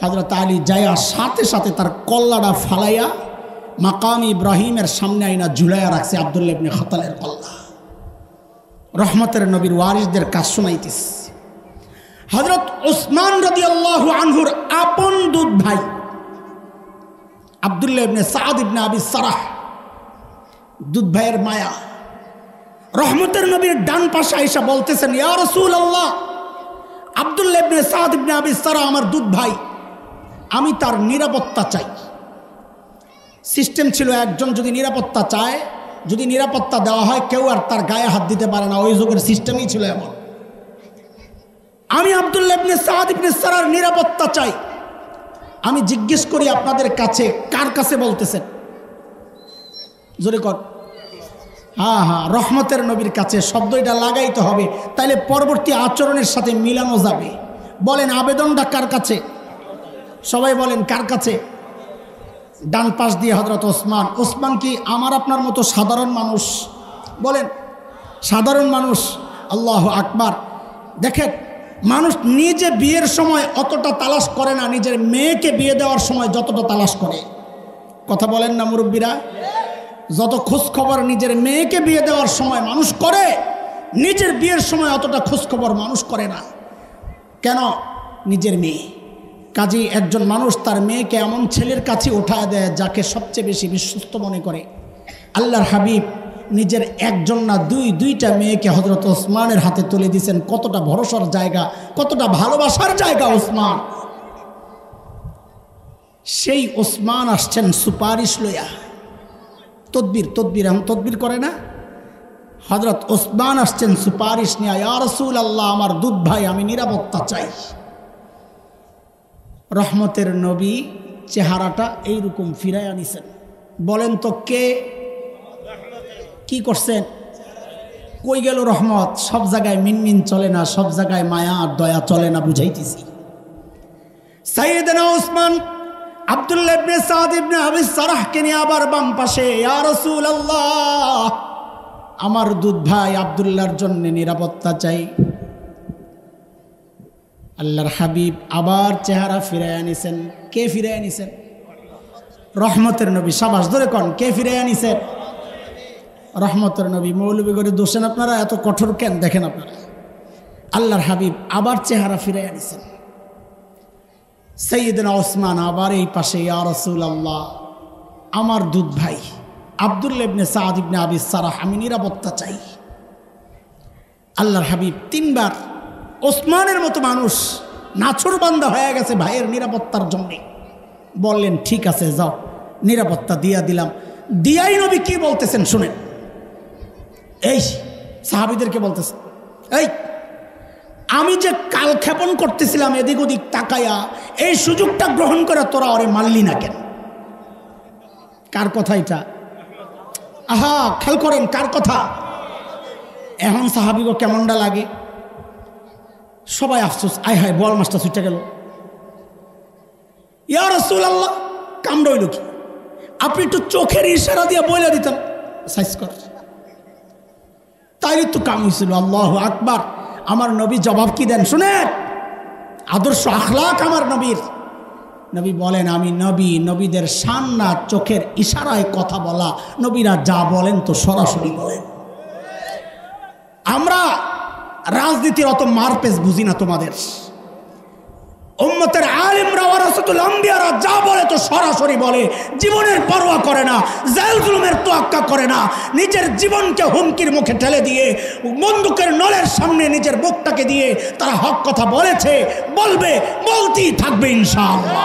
হযরত আলী যায়া সাথে সাথে তার কল্লাটা ফালাইয়া মাকাম ইব্রাহিমের সামনে আইনা ঝুলাইয়া রাখছে আব্দুল্লাহ ইবনে খাতালের কল্লা। রহমতের নবীর ওয়ারিসদের কাজ শোনাইতেছে। হযরত উসমান রাদিয়াল্লাহু আনহুর আপন দুধ ভাই আব্দুল্লাহ ইবনে সাদ ইবনে আবি সারাহ, দুধ ভাইয়ের মায়া, রহমতের নবীর ডান পাশে আইসা বলতেছেন, ইয়া রাসূলুল্লাহ, আব্দুল্লাহ ইবনে সাদ ইবনে আবি সারাহ আমার দুধ ভাই, আমি তার নিরাপত্তা চাই। সিস্টেম ছিল একজন যদি নিরাপত্তা চায়, যদি নিরাপত্তা দেওয়া হয় কেউ আর তার গায়ে হাত দিতে পারে না, ওই যুগের সিস্টেমই ছিল এমন। আমি আব্দুল্লাহ ইবনে সাদ ইবনে সারার নিরাপত্তা চাই। আমি জিজ্ঞেস করি আপনাদের কাছে, কার কাছে বলতেছেন? জোরে কর। হ্যাঁ, রহমতের নবীর কাছে। শব্দ এটা লাগাইতে হবে, তাইলে পরবর্তী আচরণের সাথে মিলানো যাবে। বলেন আবেদনটা কার কাছে? সবাই বলেন কার কাছে? ডান পাশ দিয়ে হযরত ওসমান। ওসমান কি আমার আপনার মতো সাধারণ মানুষ? বলেন সাধারণ মানুষ। আল্লাহু আকবার। দেখেন, মানুষ নিজে বিয়ের সময় অতটা তালাশ করে না, নিজের মেয়েকে বিয়ে দেওয়ার সময় যতটা তালাশ করে। কথা বলেন না মুরব্বীরা? যত খোঁজখবর নিজের মেয়েকে বিয়ে দেওয়ার সময় মানুষ করে, নিজের বিয়ের সময় অতটা খোঁজখবর মানুষ করে না। কেন? নিজের মেয়ে। কাজী একজন মানুষ তার মেয়েকে এমন ছেলের কাছে উঠায় দেয় যাকে সবচেয়ে বেশি বিশ্বস্ত মনে করে। আল্লাহর হাবিব নিজের একজন না দুইটা মেয়েকে হযরত ওসমানের হাতে তুলে দিয়েছেন। কতটা ভরসার জায়গা, কতটা ভালোবাসার জায়গা ওসমান। সেই ওসমান আসছেন সুপারিশ লইয়া। তদবির এখন তদবির করে না। হযরত ওসমান আসছেন সুপারিশ নিয়ে, ইয়া রাসূলুল্লাহ, আমার দুধ ভাই, আমি নিরাপত্তা চাই। রহমতের নবী চেহারাটা এইরকম ফিরাইয়া নিছেন। বলেন তো কে কি করছেন? কই গেল রহমত? সব জায়গায় মিনমিন চলে না, সব জায়গায় মায়া আর দয়া চলে না, বুঝাইতেছি। সাইয়েদনা ওসমান আব্দুল্লাহ ইবনে সাদ ইবনে আবি সারাহকে নিয়ে আবার বাম পাশে, ইয়া রাসূলুল্লাহ, আমার দুধ ভাই আব্দুল্লাহর জন্য নিরাপত্তা চাই। আল্লাহর হাবিব আবার চেহারা ফিরাইয়া নিছেন। কে ফিরাইয়া নিছেন? রহমতের নবী। সাবাস, ধরে কন, কে ফিরাইয়া নিছেন? রহমতের নবী। মৌলবী করে দোষেন আপনারা, এত কঠোর কেন? দেখেন আপনারা, আল্লাহর হাবিব আবার চেহারা ফিরাইয়া নিছেন। সাইয়েদনা ওসমান আবার এই পাশে, ইয়া রাসূলুল্লাহ, আমার দুধ ভাই আব্দুল্লাহ ইবনে সাদ ইবনে আবি সারাহ, আমি নিরাপত্তা চাই। আল্লাহর হাবিব তিনবার। ওসমানের মতো মানুষ নাছোড়বান্দা হয়ে গেছে ভাইয়ের নিরাপত্তার জন্য। বললেন ঠিক আছে, যাও, নিরাপত্তা দিয়া দিলাম। দিয়াই নবী কি বলতেছেন শুনেন। এই সাহাবীদেরকে বলতেছেন, এই আমি যে কালক্ষেপণ করতেছিলাম এদিক ওদিক তাকায়া, এই সুযোগটা গ্রহণ করে তোরা ওরে মারলি না কেন? কার কথা এটা? আহা, খেয়াল করেন কার কথা। এখন সাহাবীগো কেমনটা লাগে? সবাই আফসোস, আয় হায়, বল মাছটা ছুটে গেল। ইয়া রাসূলুল্লাহ, কাম রইল কি? আপনি একটু চোখের ইশারা দিয়ে বলে দিতেন সাইজ কর, তাই তো কাম হয়েছিল। আল্লাহু আকবার। আমার নবী জবাব কি দেন শুনেন। আদর্শ আখলাক আমার নবীর। নবী বলেন, আমি নবী, নবীদের শান না চোখের ইশারায় কথা বলা। নবীরা যা বলেন তো সরাসরি বলেন। আমরা রাজনীতির অত মারপেজ বুঝি না তোমাদের। উম্মতের আলেমরা ওয়ারাসাতুল আম্বিয়ারা যা বলে তো সরাসরি বলে, জীবনের পরোয়া করে না, জাল জুলুমের তোয়াক্কা করে না। নিজের জীবনকে হুমকির মুখে ঠেলে দিয়ে, বন্দুকের নলের সামনে নিজের বুকটাকে দিয়ে তারা হক কথা বলেছে, বলবে, বলতেই থাকবে ইনশাআল্লাহ।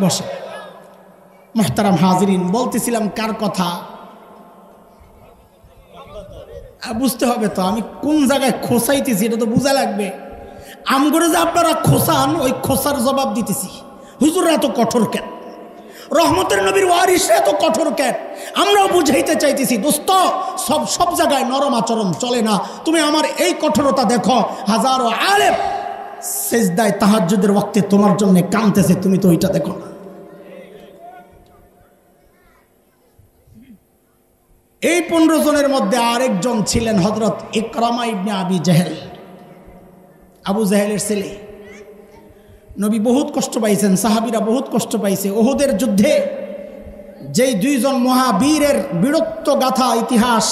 বসে মুহতারাম হাজিরিন, বলতেছিলাম কার কথা? বুঝতে হবে তো আমি কোন জায়গায় খোসাইতেছি, এটা তো বোঝা লাগবে। আমগরে যে আপনারা খোসান, ওই খোসার জবাব দিতেছি। হুজুররা এত কঠোর কেন? রহমতের নবীর ওয়ারিসরা এত কঠোর কেন? আমরাও বুঝাইতে চাইতেছি, দোস্ত, সব জায়গায় নরম আচরণ চলে না। তুমি আমার এই কঠোরতা দেখো। হাজারো আলেম সেজদায় তাহাজ্জুদের ওয়াক্তে তোমার জন্য কাঁদতেছে, তুমি তো ওইটা দেখো না। এই 15 জনের মধ্যে আরেকজন ছিলেন হযরত ইকরামা ইবনে আবি জাহেল, আবু জাহেলের ছেলে। নবী বহুত কষ্ট পাইছেন, সাহাবীরা বহুত কষ্ট পাইছে। উহুদের যুদ্ধে যেই দুইজন মহাবীরের বীরত্ব গাথা ইতিহাস,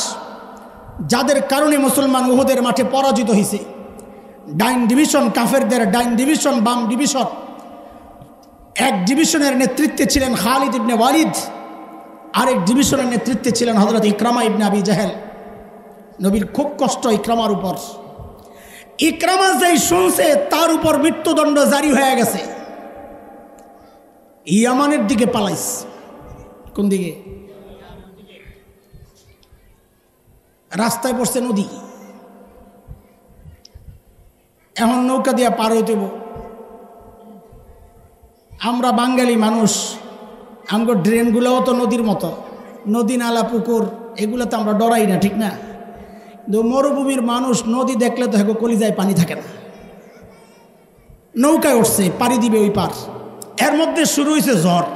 যাদের কারণে মুসলমান উহুদের মাঠে পরাজিত হয়েছে। ডাইন ডিভিশন, কাফেরদের ডাইন ডিভিশন, বাম ডিভিশন। এক ডিভিশনের নেতৃত্বে ছিলেন খালিদ ইবনে ওয়ালিদ, আরেক ডিভিশনের নেতৃত্বে ছিলেন হযরত ইকরামা ইবনে আবি জাহেল। নবীর খুব কষ্ট ইকরামার উপর। ইকরামা যেই শুনছে তার উপর মৃত্যুদণ্ড জারি হয়ে গেছে। ইয়ামানের দিকে পালাইছে। কোন দিকে? রাস্তায় পড়ছে নদী, এখন নৌকা দিয়া পার হইতেব। আমরা বাঙালি মানুষ, আমগো ড্রেনগুলোও তো নদীর মতো, নদী নালা পুকুর এগুলো তো আমরা ডরাই না, ঠিক না? কিন্তু মরুভূমির মানুষ নদী দেখলে তো হ্যাঁ কলিজায় পানি থাকে না, নৌকায় উঠছে পাড়ি দিবে ওই পার। এর মধ্যে শুরু হয়েছে ঝড়।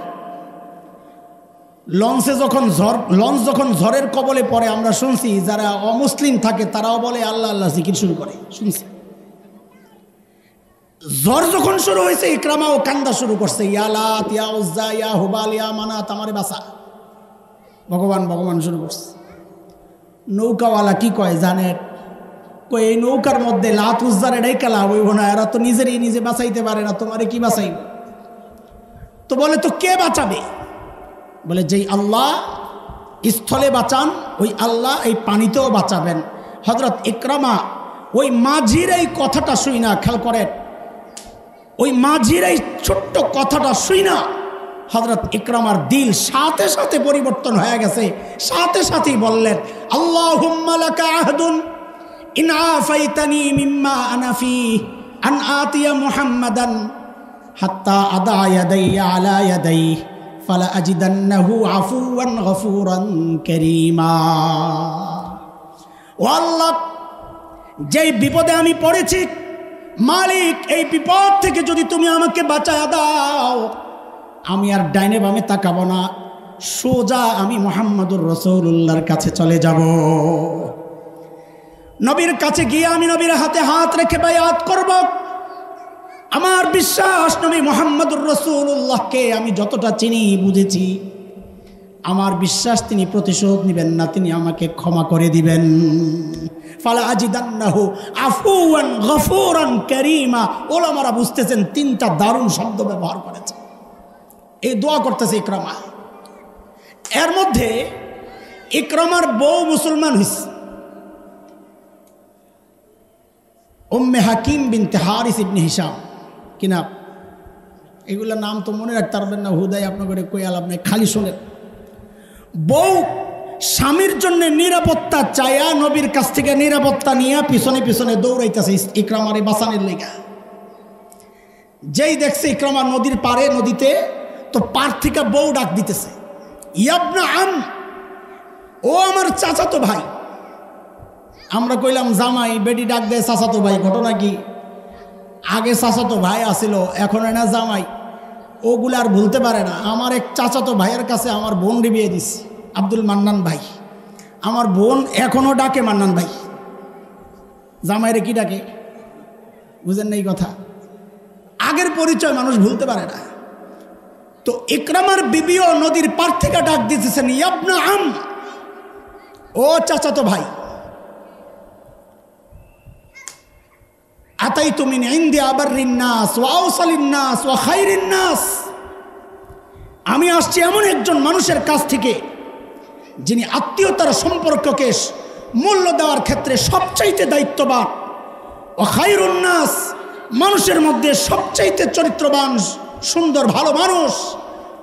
লঞ্চ যখন ঝড়ের কবলে পড়ে আমরা শুনছি যারা অমুসলিম থাকে তারাও বলে আল্লাহ আল্লাহ জিকির শুরু করে, শুনছি। ঝড় যখন শুরু হয়েছে ইকরামাও কান্দা শুরু করছে, ইয়া লাত ইয়া উজ্জা ইয়া হুবাল ইয়া মানাত আমারে বাঁচা, ভগবান ভগবান শুরু করছে। নৌকাওয়ালা কি কয় জানেন? কই এই নৌকার মধ্যে লাত উজ্জার এটাই খেলা হইব না, এরা তো নিজেরই নিজে বাঁচাইতে পারে না, তোমারে কি বাঁচাইব? তো বলে তো কে বাঁচাবে? বলে যেই আল্লাহ স্থলে বাঁচান ওই আল্লাহ এই পানিতেও বাঁচাবেন। হযরত ইকরামা ওই মাঝির এই কথাটা শুই না, খেয়াল করেন, ওই মাঝির এই ছোট্ট কথাটা শুই না হযরত ইকরামার দিল সাথে সাথে পরিবর্তন হয়ে গেছে। সাথে সাথেই বললেন আল্লাহুম্মা লাকা আহদুন ইন আফাইতানি মিম্মা আনা ফি আন আতিয়া মুহাম্মাদান হাত্তা আদা ইয়াদাইয়া আলা ইয়াদাই ফালা আজিদান্নাহু আফুওয়ান গফুরান কারীমা। ও আল্লাহ, যেই বিপদে আমি পড়েছি মালিক, এই বিপদ থেকে যদি তুমি আমাকে বাঁচায় দাও, আমি আর ডাইনে বামে তাকাবো না, সোজা আমি মুহাম্মদুর রাসূলুল্লাহর কাছে চলে যাব। নবীর কাছে গিয়ে আমি নবীর হাতে হাত রেখে বায়াত করব। আমার বিশ্বাস নবী মুহাম্মদুর রাসূলুল্লাহকে আমি যতটা চিনি বুঝেছি, আমার বিশ্বাস তিনি প্রতিশোধ নেবেন না, তিনি আমাকে ক্ষমা করে দিবেন। ফালা আজিদান্নাহু আফুওয়ান গফুরান কারীমা। ওলামারা বুঝতেছেন তিনটা দারুণ শব্দ ব্যবহার করেছে, এই দোয়া করতেছে ইকরামা। এর মধ্যে ইকরামার বউ মুসলমান হইছে, উম্মে হাকিম বিনতে হারিস ইবনে হিশাম, কিনা এগুলা নাম তো মনে রাখতে পারবেন না, হুদাই আপনাকে কই আলাপ নাই, খালি শোনেন। বউ স্বামীর জন্য নিরাপত্তা চায়া নবীর কাছ থেকে নিরাপত্তা নিয়ে পিছনে পিছনে দৌড়াইতেছে ইকরামারে বাঁচানোর লেগা। যেই দেখছে ইকরামা নদীর পারে, নদীতে, তো পার থেকে বউ ডাক দিতেছে, ইয়াবনা আম, ও আমার চাচাতো ভাই। আমরা কইলাম জামাই, বেটি ডাক দেয় চাচাতো ভাই, ঘটনা কি? আগে চাচাতো ভাই আসিল, এখন না জামাই। ওগুলো আর ভুলতে পারে না। আমার এক চাচাতো ভাইয়ের কাছে আমার বোন বিয়ে দিছি, আব্দুল মান্নান ভাই। আমার বোন এখনও ডাকে মান্নান ভাই। জামাইরে কি ডাকে বুঝেন না এই কথা? আগের পরিচয় মানুষ ভুলতে পারে না। তো ইকরামার বিবিও নদীর পার থেকে ডাক দিতেছেন, ইয়াবনা আম, ও চাচাতো ভাই। আতাইতু মিন ইনদি আবাররিন নাস ওয়া আওসালিন নাস ওয়া খায়রিন নাস। আমি আসছি এমন একজন মানুষের কাছ থেকে যিনি আত্মীয়তার সম্পর্ককে মূল্য দেওয়ার ক্ষেত্রে সবচাইতে দায়িত্ববান। ওয়া খায়রুন নাস, মানুষের মধ্যে সবচাইতে চরিত্রবান সুন্দর ভালো মানুষ।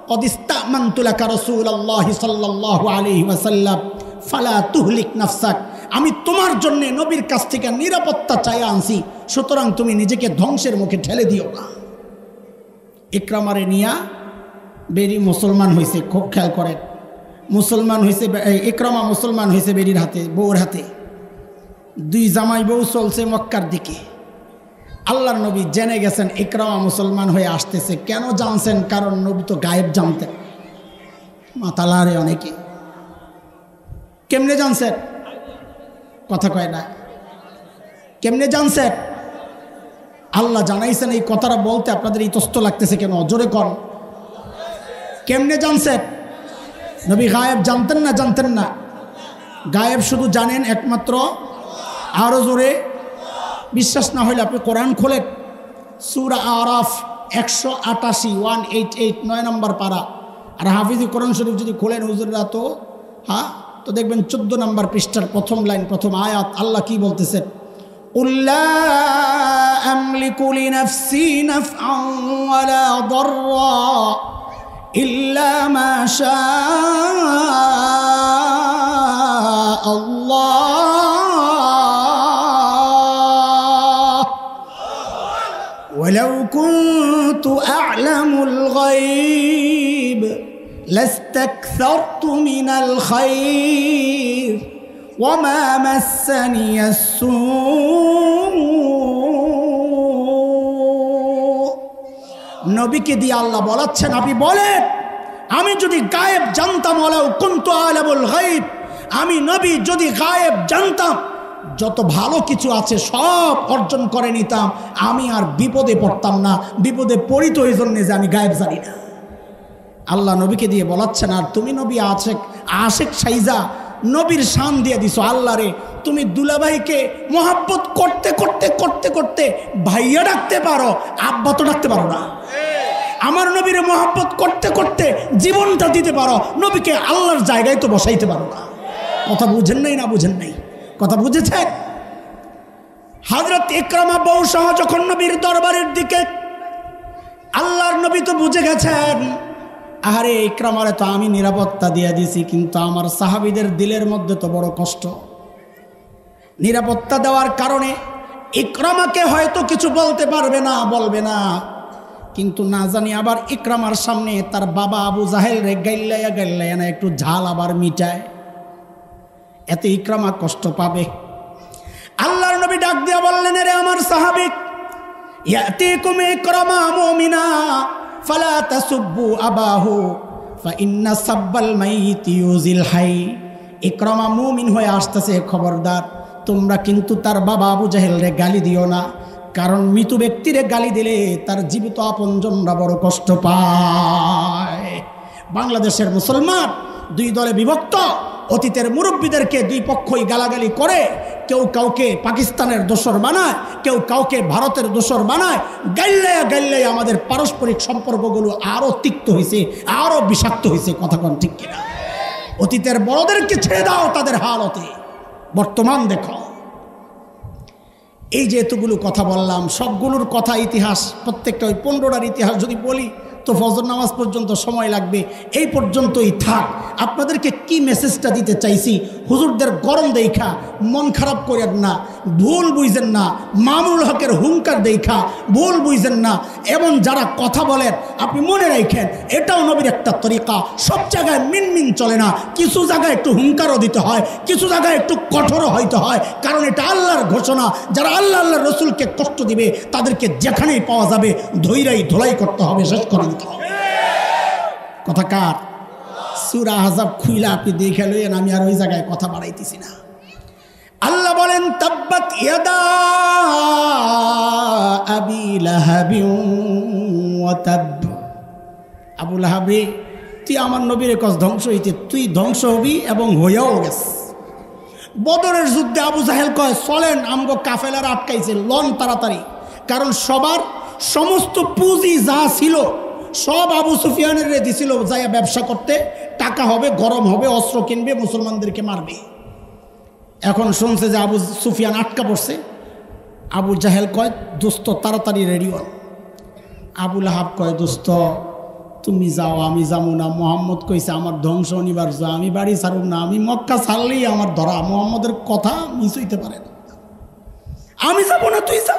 কদ ইস্তামানতু লাকা রাসূলুল্লাহি সাল্লাল্লাহু আলাইহি ওয়াসাল্লাম ফালা তুহলিক নাফসাক। আমি তোমার জন্য নবীর কাছ থেকে নিরাপত্তা চাই আনছি, সুতরাং তুমি নিজেকে ধ্বংসের মুখে ঠেলে দিও না। ইকরামারে নিয়া বেরি মুসলমান হয়েছে, খুব খেয়াল করেন, মুসলমান হয়েছে ইকরামা, মুসলমান হয়েছে বেরির হাতে, বউর হাতে। দুই জামাই বউ চলছে মক্কার দিকে। আল্লাহর নবী জেনে গেছেন ইকরামা মুসলমান হয়ে আসতেছে। কেন জানছেন? কারণ নবী তো গায়েব জানতেন। মাতালারে অনেকে। কেমনে জানছেন? কথা কয় না। কেমনে জানছেন? আল্লাহ জানাইছেন। এই কথাটা বলতে আপনাদের ইতস্ত লাগতেছে কেন? জোরে কন। কেমনে জানছেন? নবী গায়েব জানতেন না? জানতেন না। গায়েব শুধু জানেন একমাত্র, আরো জোরে। বিশ্বাস না হলে আপনি কোরআন খোলেন, সূরা আরাফ 188 188 9 নম্বর পারা। আর হাফিজি কোরআন শরীফ যদি খোলেন হুজুররা, তো হ্যাঁ, তো দেখবেন 14 নম্বর পৃষ্ঠার প্রথম লাইন, প্রথম আয়াত। আল্লাহ কি বলতেছেন? কুল লা আমলিকু লিনাফসি নাফআন ওয়ালা দাররা ইল্লা মা শাআ আল্লাহ ওয়ালাউ কুনতু আ'লামুল গায়ব লাস্তাকসারতু মিনাল খায়র ওয়া মা মাসসানিয়াস সূ। নবীকে দিয়ে আল্লাহ বলাচ্ছেন, আপনি বলেন আমি যদি গায়েব জানতাম, ওয়ালাউ কুনতু আ'লামুল গায়ব, আমি নবী যদি গায়েব জানতাম, যত ভালো কিছু আছে সব অর্জন করে নিতাম, আমি আর বিপদে পড়তাম না। বিপদে পড়ি তো এই জন্যে যে আমি গায়েব জানি না। আল্লাহ নবীকে দিয়ে বলাচ্ছেন, আর তুমি নবী আশেক সাইজা নবীর শান দিয়ে দিছো। আল্লাহ রে, তুমি দুলাভাইকে মোহাব্বত করতে করতে করতে করতে ভাইয়া ডাকতে পারো, আব্বা তো ডাকতে পারো না। আমার নবীরে মোহাব্বত করতে করতে জীবনটা দিতে পারো, নবীকে আল্লাহর জায়গায় তো বসাইতে পারো না। কথা বুঝেন নাই না বুঝেন নাই? কথা বুঝেছেন? হযরত ইকরামা বউ সহ যখন নবীর দরবারের দিকে, আল্লাহর নবী তো বুঝে গেছেন, আরে ইকরামারে তো আমি নিরাপত্তা দিয়ে দিছি, কিন্তু আমার সাহাবীদের দিলের মধ্যে তো বড় কষ্ট। নিরাপত্তা দেওয়ার কারণে ইকরামাকে হয়তো কিছু বলতে পারবে না, বলবে না, কিন্তু না জানি আবার ইকরামার সামনে তার বাবা আবু জাহেল রে গাইল্লাইয়া না একটু ঝাল আবার মিটায়, এতে ইকরামা কষ্ট পাবে। আল্লাহর নবী ডাক দিয়া বললেন, রে আমার সাহাবী, ইয়াতিকুম ইকরামা মুমিনা ফালা তাসুব্বু আবাহু ফাইন্না সাব্বাল মাইতি ইউজিল হাই। ইকরামা মুমিন হয়ে আসতেছে, খবরদার তোমরা কিন্তু তার বাবা আবু জাহেল রে গালি দিও না, কারণ মৃত ব্যক্তিরে গালি দিলে তার জীবিত আপনজনরা বড় কষ্ট পায়। বাংলাদেশের মুসলমান দুই দলে বিভক্ত। অতীতের মুরব্বীদেরকে দুই পক্ষই গালাগালি করে, কেউ কাউকে পাকিস্তানের দোসর বানায়, কেউ কাউকে ভারতের দোসর বানায়। গাইল্লাইয়া আমাদের পারস্পরিক সম্পর্কগুলো আরও তিক্ত হয়েছে, আরও বিষাক্ত হয়েছে। কথা কোন ঠিক কিনা? অতীতের বড়দেরকে ছেড়ে দাও তাদের হালতে, বর্তমান দেখো। এই যে এতগুলো কথা বললাম, সবগুলোর কথা ইতিহাস, প্রত্যেকটা ওই 15টার ইতিহাস যদি বলি তো ফজর নামাজ পর্যন্ত সময় লাগবে। এই পর্যন্তই থাক। আপনাদেরকে কি মেসেজটা দিতে চাইছি, হুজুরদের গরম দেখা মন খারাপ করেন না, ভুল বুঝেন না। মামুনুল হকের হুঙ্কার দেখা ভুল বুঝেন না। এবং যারা কথা বলেন আপনি মনে রাখেন, এটাও নবীর একটা তরিকা। সব জায়গায় মিনমিন চলে না, কিছু জায়গায় একটু হুঙ্কারও দিতে হয়, কিছু জায়গায় একটু কঠোরও হইতে হয়, কারণ এটা আল্লাহর ঘোষণা। যারা আল্লাহর রসুলকে কষ্ট দিবে তাদেরকে যেখানেই পাওয়া যাবে ধৈরাই ধোলাই করতে হবে, শেষ করে দিতে হবে। কথা কার? সূরা আহজাব খুইলা আপনি দেখে লইয়েন, আমি আর ওই জায়গায় কথা বাড়াইতেছি না। আল্লাহ বলেন, তাব্বাত ইয়াদা আবি লাহাবিন ওয়া তাব। আবু লাহাব রে, তুই আমার নবীর কাজ ধ্বংস হইতে, তুই ধ্বংস হবি এবং হইয়াও গেছ। বদরের যুদ্ধে আবু জাহেল কয়, চলেন আমগো কাফেলার আটকাইছে, লন তাড়াতাড়ি। কারণ সবার সমস্ত পুঁজি যা ছিল সব আবু সুফিয়ানের রে দিছিল, যাইয়া ব্যবসা করতে, টাকা হবে, গরম হবে, অস্ত্র কিনবে, মুসলমানদেরকে মারবে। এখন শুনছে যে আবু সুফিয়ান আটকা পড়ছে। আবু জাহেল কয়, দোস্ত তাড়াতাড়ি রেডি হন। আবু লাহাব কয়, দোস্ত তুমি যাও, আমি যাবো না। মোহাম্মদ কইছে আমার ধ্বংস অনিবার্য, আমি বাড়ি ছাড়ব না। আমি মক্কা ছাড়লেই আমার ধরা, মোহাম্মদের কথা মিস হইতে পারে না। আমি যাবো না, তুই যা।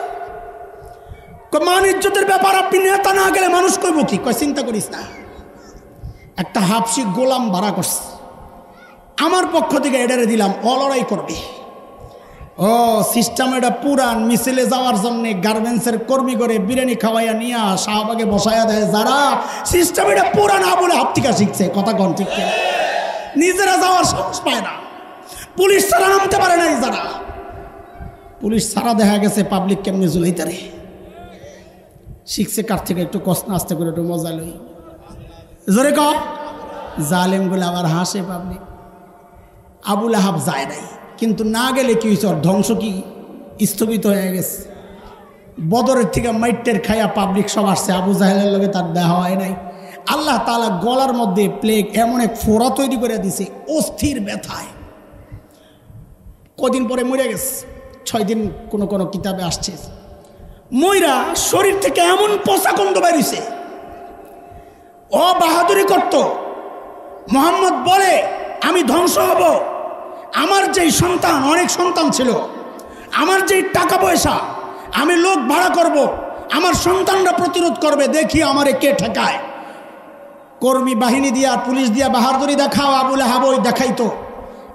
মান ইজ্জতের ব্যাপার, আপনি নেতা না গেলে মানুষ কইব কি? কয় চিন্তা করিস না, একটা হাফসি গোলাম ভাড়া করছে, আমার পক্ষ থেকে এডারে দিলাম, লড়াই করবে। ও সিস্টেম এটা পুরান। মিছিলে যাওয়ার জন্য গার্মেন্টসের কর্মী করে বিরিয়ানি খাওয়াইয়া নিয়ে শাহবাগে বসাইয়া দেয় যারা, সিস্টেম এটা পুরান। বলে হাত থেকে শিখছে। কথা কন ঠিক কিনা? নিজেরা যাওয়ার সাহস পায় না, পুলিশ ছাড়া নামতে পারে না। যারা পুলিশ ছাড়া দেখা গেছে পাবলিক কেমনি জুলাইতারে শিখছে। কার থেকে একটু কষ্ট আস্তে করে একটু মজা লই, জোরে ক। জালেম বলে আবার হাসে পাবলিক। আবু লাহাব যায় নাই, কিন্তু না গেলে কি হয়েছে, ওর ধ্বংস কি স্থগিত হয়ে গেছে। বদরের থেকে মাইটের খাইয়া পাবলিক সব আসছে, আবু জাহেলের লগে তার দেখা হয় নাই। আল্লাহ তাআলা গলার মধ্যে প্লেগ এমন এক ফোড়া তৈরি করে দিছে, অস্থির ব্যথায় কদিন পরে মরে গেছে। 6 দিন কোনো কোনো কিতাবে আসছে। ময়রা শরীর থেকে এমন পচা গন্ধ বেরিয়েছে। ও বাহাদুরি করত। মোহাম্মদ বলে আমি ধ্বংস হব, আমার যেই সন্তান, অনেক সন্তান ছিল, আমার যেই টাকা পয়সা, আমি লোক ভাড়া করব, আমার সন্তানরা প্রতিরোধ করবে, দেখি আমারে কে ঠেকায়। কর্মী বাহিনী দিয়া, পুলিশ দিয়া বাহাদুরি দেখাও, আবু লাহাব ওই দেখাইতো।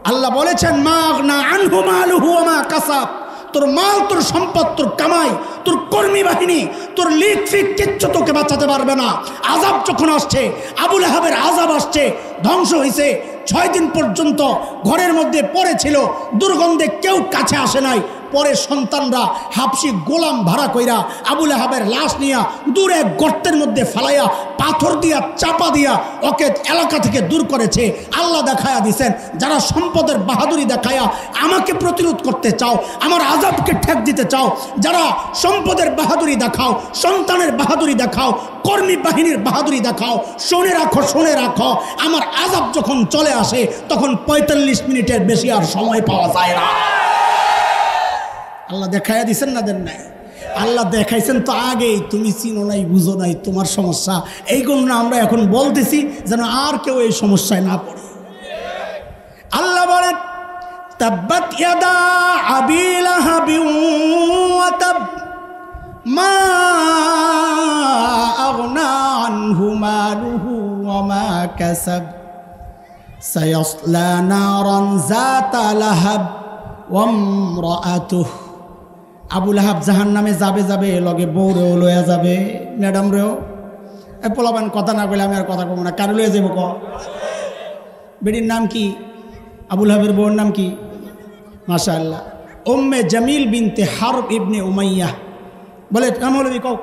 আল্লাহ বলেছেন মা আগনা আনহু মালুহু ওয়া মা কাসাব, তোর মাল, তোর সম্পদ, তোর কামাই, তোর কর্মী বাহিনী, তোর লিক ফিক কিচ্ছু তোকে বাঁচাতে পারবে না। আযাব যখন আসছে, আবু লাহাবের আযাব আসছে, ধ্বংস হয়েছে, 6 দিন পর্যন্ত ঘরের মধ্যে পড়েছিল, দুর্গন্ধে কেউ কাছে আসে নাই। পরে সন্তানরা হাবশি গোলাম ভাড়া কইরা আবু লাহাবের লাশ নিয়া দূরে গর্তের মধ্যে ফালাইয়া পাথর দিয়া চাপা দিয়া ওকে এলাকা থেকে দূর করেছে। আল্লাহ দেখায়া দিছেন, যারা সম্পদের বাহাদুরি দেখায়া আমাকে প্রতিরোধ করতে চাও, আমার আযাবকে ঠেক দিতে চাও, যারা সম্পদের বাহাদুরি দেখাও, সন্তানের বাহাদুরি দেখাও, কর্মী বাহিনীর বাহাদুরি দেখাও, শুনে রাখো, শুনে রাখো, আমার আযাব যখন চলে আসে তখন 45 মিনিটের বেশি আর সময় পাওয়া যায় না। আল্লাহ দেখাইয়া দিছেন না, দেন নাই? আল্লাহ দেখাইছেন তো আগেই, তুমি চিনো নাই, বুঝো নাই, তোমার সমস্যা। এই জন্য আমরা এখন বলতেছি যেন আর কেউ এই সমস্যায় না পড়ে। আল্লাহ বলেন তাব্বাত ইয়াদা আবি লাহাবিন ওয়া তাব মা আগনা আনহু মালুহু ওয়া মা কাসাব সায়াসলা নারান যাতা লাহাব ওয়া ইমরাআতুহু। আবু লাহাব জাহান্নামে যাবে, যাবে লগে বউরেও লইয়া যাবে, ম্যাডাম রেও। পোলাবান কথা না কইলে আমি আর কথা কব না, কারো লইয়া যাবো ক। বেটির নাম কি? আবু লাহাবের বউর নাম কি? মাশাআল্লাহ, উম্মে জামিল বিনতে হারব ইবনে উমাইয়া। বলে কামলবি কও।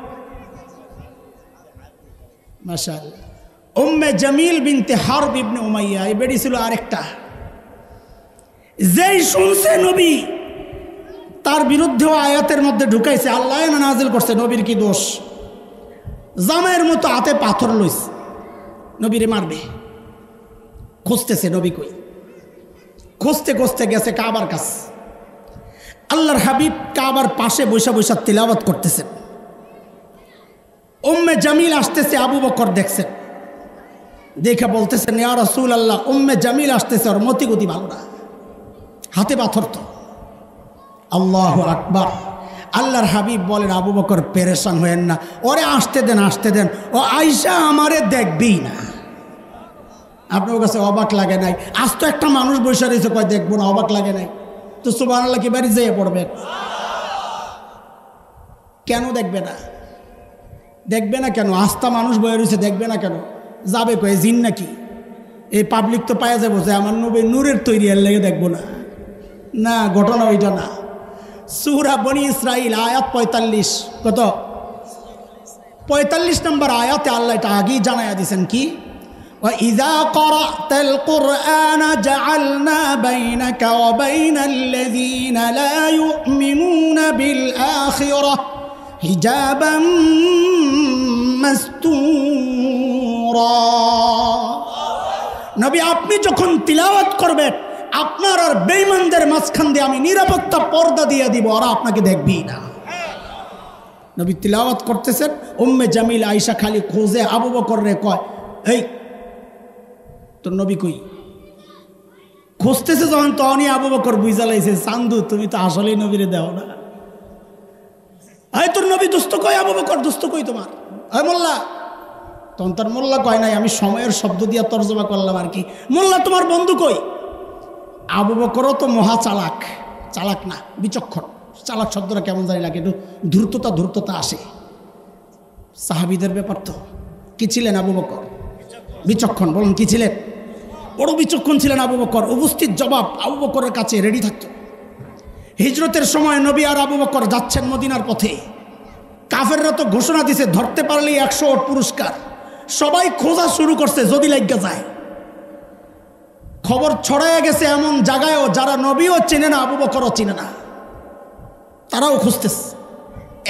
মাশাআল্লাহ, উম্মে জামিল বিনতে হারব ইবনে উমাইয়া। এই বেটি ছিল আরেকটা, যেই শুনছে নবী তার বিরুদ্ধেও আয়াতের মধ্যে ঢুকাইছে, আল্লাহ নাজিল করছে নবীর কি দোষ। জামাইয়ের মতো হাতে পাথর লইছে, নবীরে মারবে, খুঁজতেছে নবী কই। খুঁজতে খুঁজতে গেছে কাবার কাছে। আল্লাহর হাবিব কাবার পাশে বৈশা বৈশা তিলাওয়াত করতেছেন। উম্মে জামিল আসতেছে, আবু বকর দেখছেন, দেখে বলতেছেন ইয়া রাসূলুল্লাহ, উম্মে জামিল আসতেছে, ওর মতিগতি ভালো না, হাতে পাথর তো। আল্লাহু আকবার। আল্লাহর হাবিব বলেন আবু বকর পেরেশান হয়েন না, ওরে আসতে দেন, আসতে দেন, ও আয়েশা আমারে দেখবেই না। আপনার কাছে অবাক লাগে নাই? আজ তো একটা মানুষ বসে রয়েছে, কয় দেখবো না, অবাক লাগে নাই? তো সুবহানাল্লাহ কি বাড়ি যেয়ে পড়বেন? কেন দেখবে না? দেখবে না কেন? আস্থা মানুষ বয়ে রয়েছে, দেখবে না কেন? যাবে কয়ে জিন নাকি? এই পাবলিক তো পাওয়া যাবো যে আমার নবী নূরের তৈরি, এর লেগে দেখবো না। না, ঘটনা ওইটা না। সূরা বনি ইসরাইল আয়াত 45, কত? 45 নম্বর আয়াতে আল্লাহ এটা আগেই জানাইয়া দিয়েছেন কি, وَإِذَا قَرَأْتَ الْقُرْآنَ جَعَلْنَا بَيْنَكَ وَبَيْنَ الَّذِينَ لَا يُؤْمِنُونَ بِالْآخِرَةِ حِجَابًا مَسْتُورًا। নবী আপনি যখন তিলাওয়াত করবেন, আপনার আর বেঈমানদের মাঝখান দিয়ে আমি নিরাপত্তা পর্দা দিয়ে দিব, ওরা আপনাকে দেখবেই না। নবী তিলাওয়াত করতেছেন, উম্মে জামিল আয়েশা খালি খোঁজে, আবু বকর রে কয়, এই তোর নবী কই? খুঁজতেছে যখন, তখনই আবু বকর বুঝা লাইছে, চান্দু তুমি তো আসলেই নবীরে দেও না। এই তোর নবী দুস্থ কই? আবু বকর দুস্থ কই তোমার? এই মোল্লা। তখন তার মোল্লা কয় নাই, আমি সময়ের শব্দ দিয়া তর্জমা করলাম আর কি। মোল্লা তোমার বন্ধু কই? আবু বকরও তো মহা চালাক, চালাক না বিচক্ষণ। চালাক শব্দটা কেমন জানি লাগে, একটু ধূর্ততা আসে। সাহাবীদের ব্যাপার তো। কি ছিলেন আবু বকর? বিচক্ষণ। বলুন কি ছিলেন? বড় বিচক্ষণ ছিলেন আবু বকর। উপস্থিত জবাব আবু বকরের কাছে রেডি থাকতো। হিজরতের সময় নবী আর আবু বকর যাচ্ছেন মদিনার পথে। কাফেররা তো ঘোষণা দিছে ধরতে পারলেই 100 ওট পুরস্কার। সবাই খোঁজা শুরু করছে যদি লাগিয়া যায়। খবর ছড়াইয়া গেছে এমন জায়গায়ও যারা নবীও চেনে না, আবু বকরও চেনে না, তারাও খুঁজতেছে।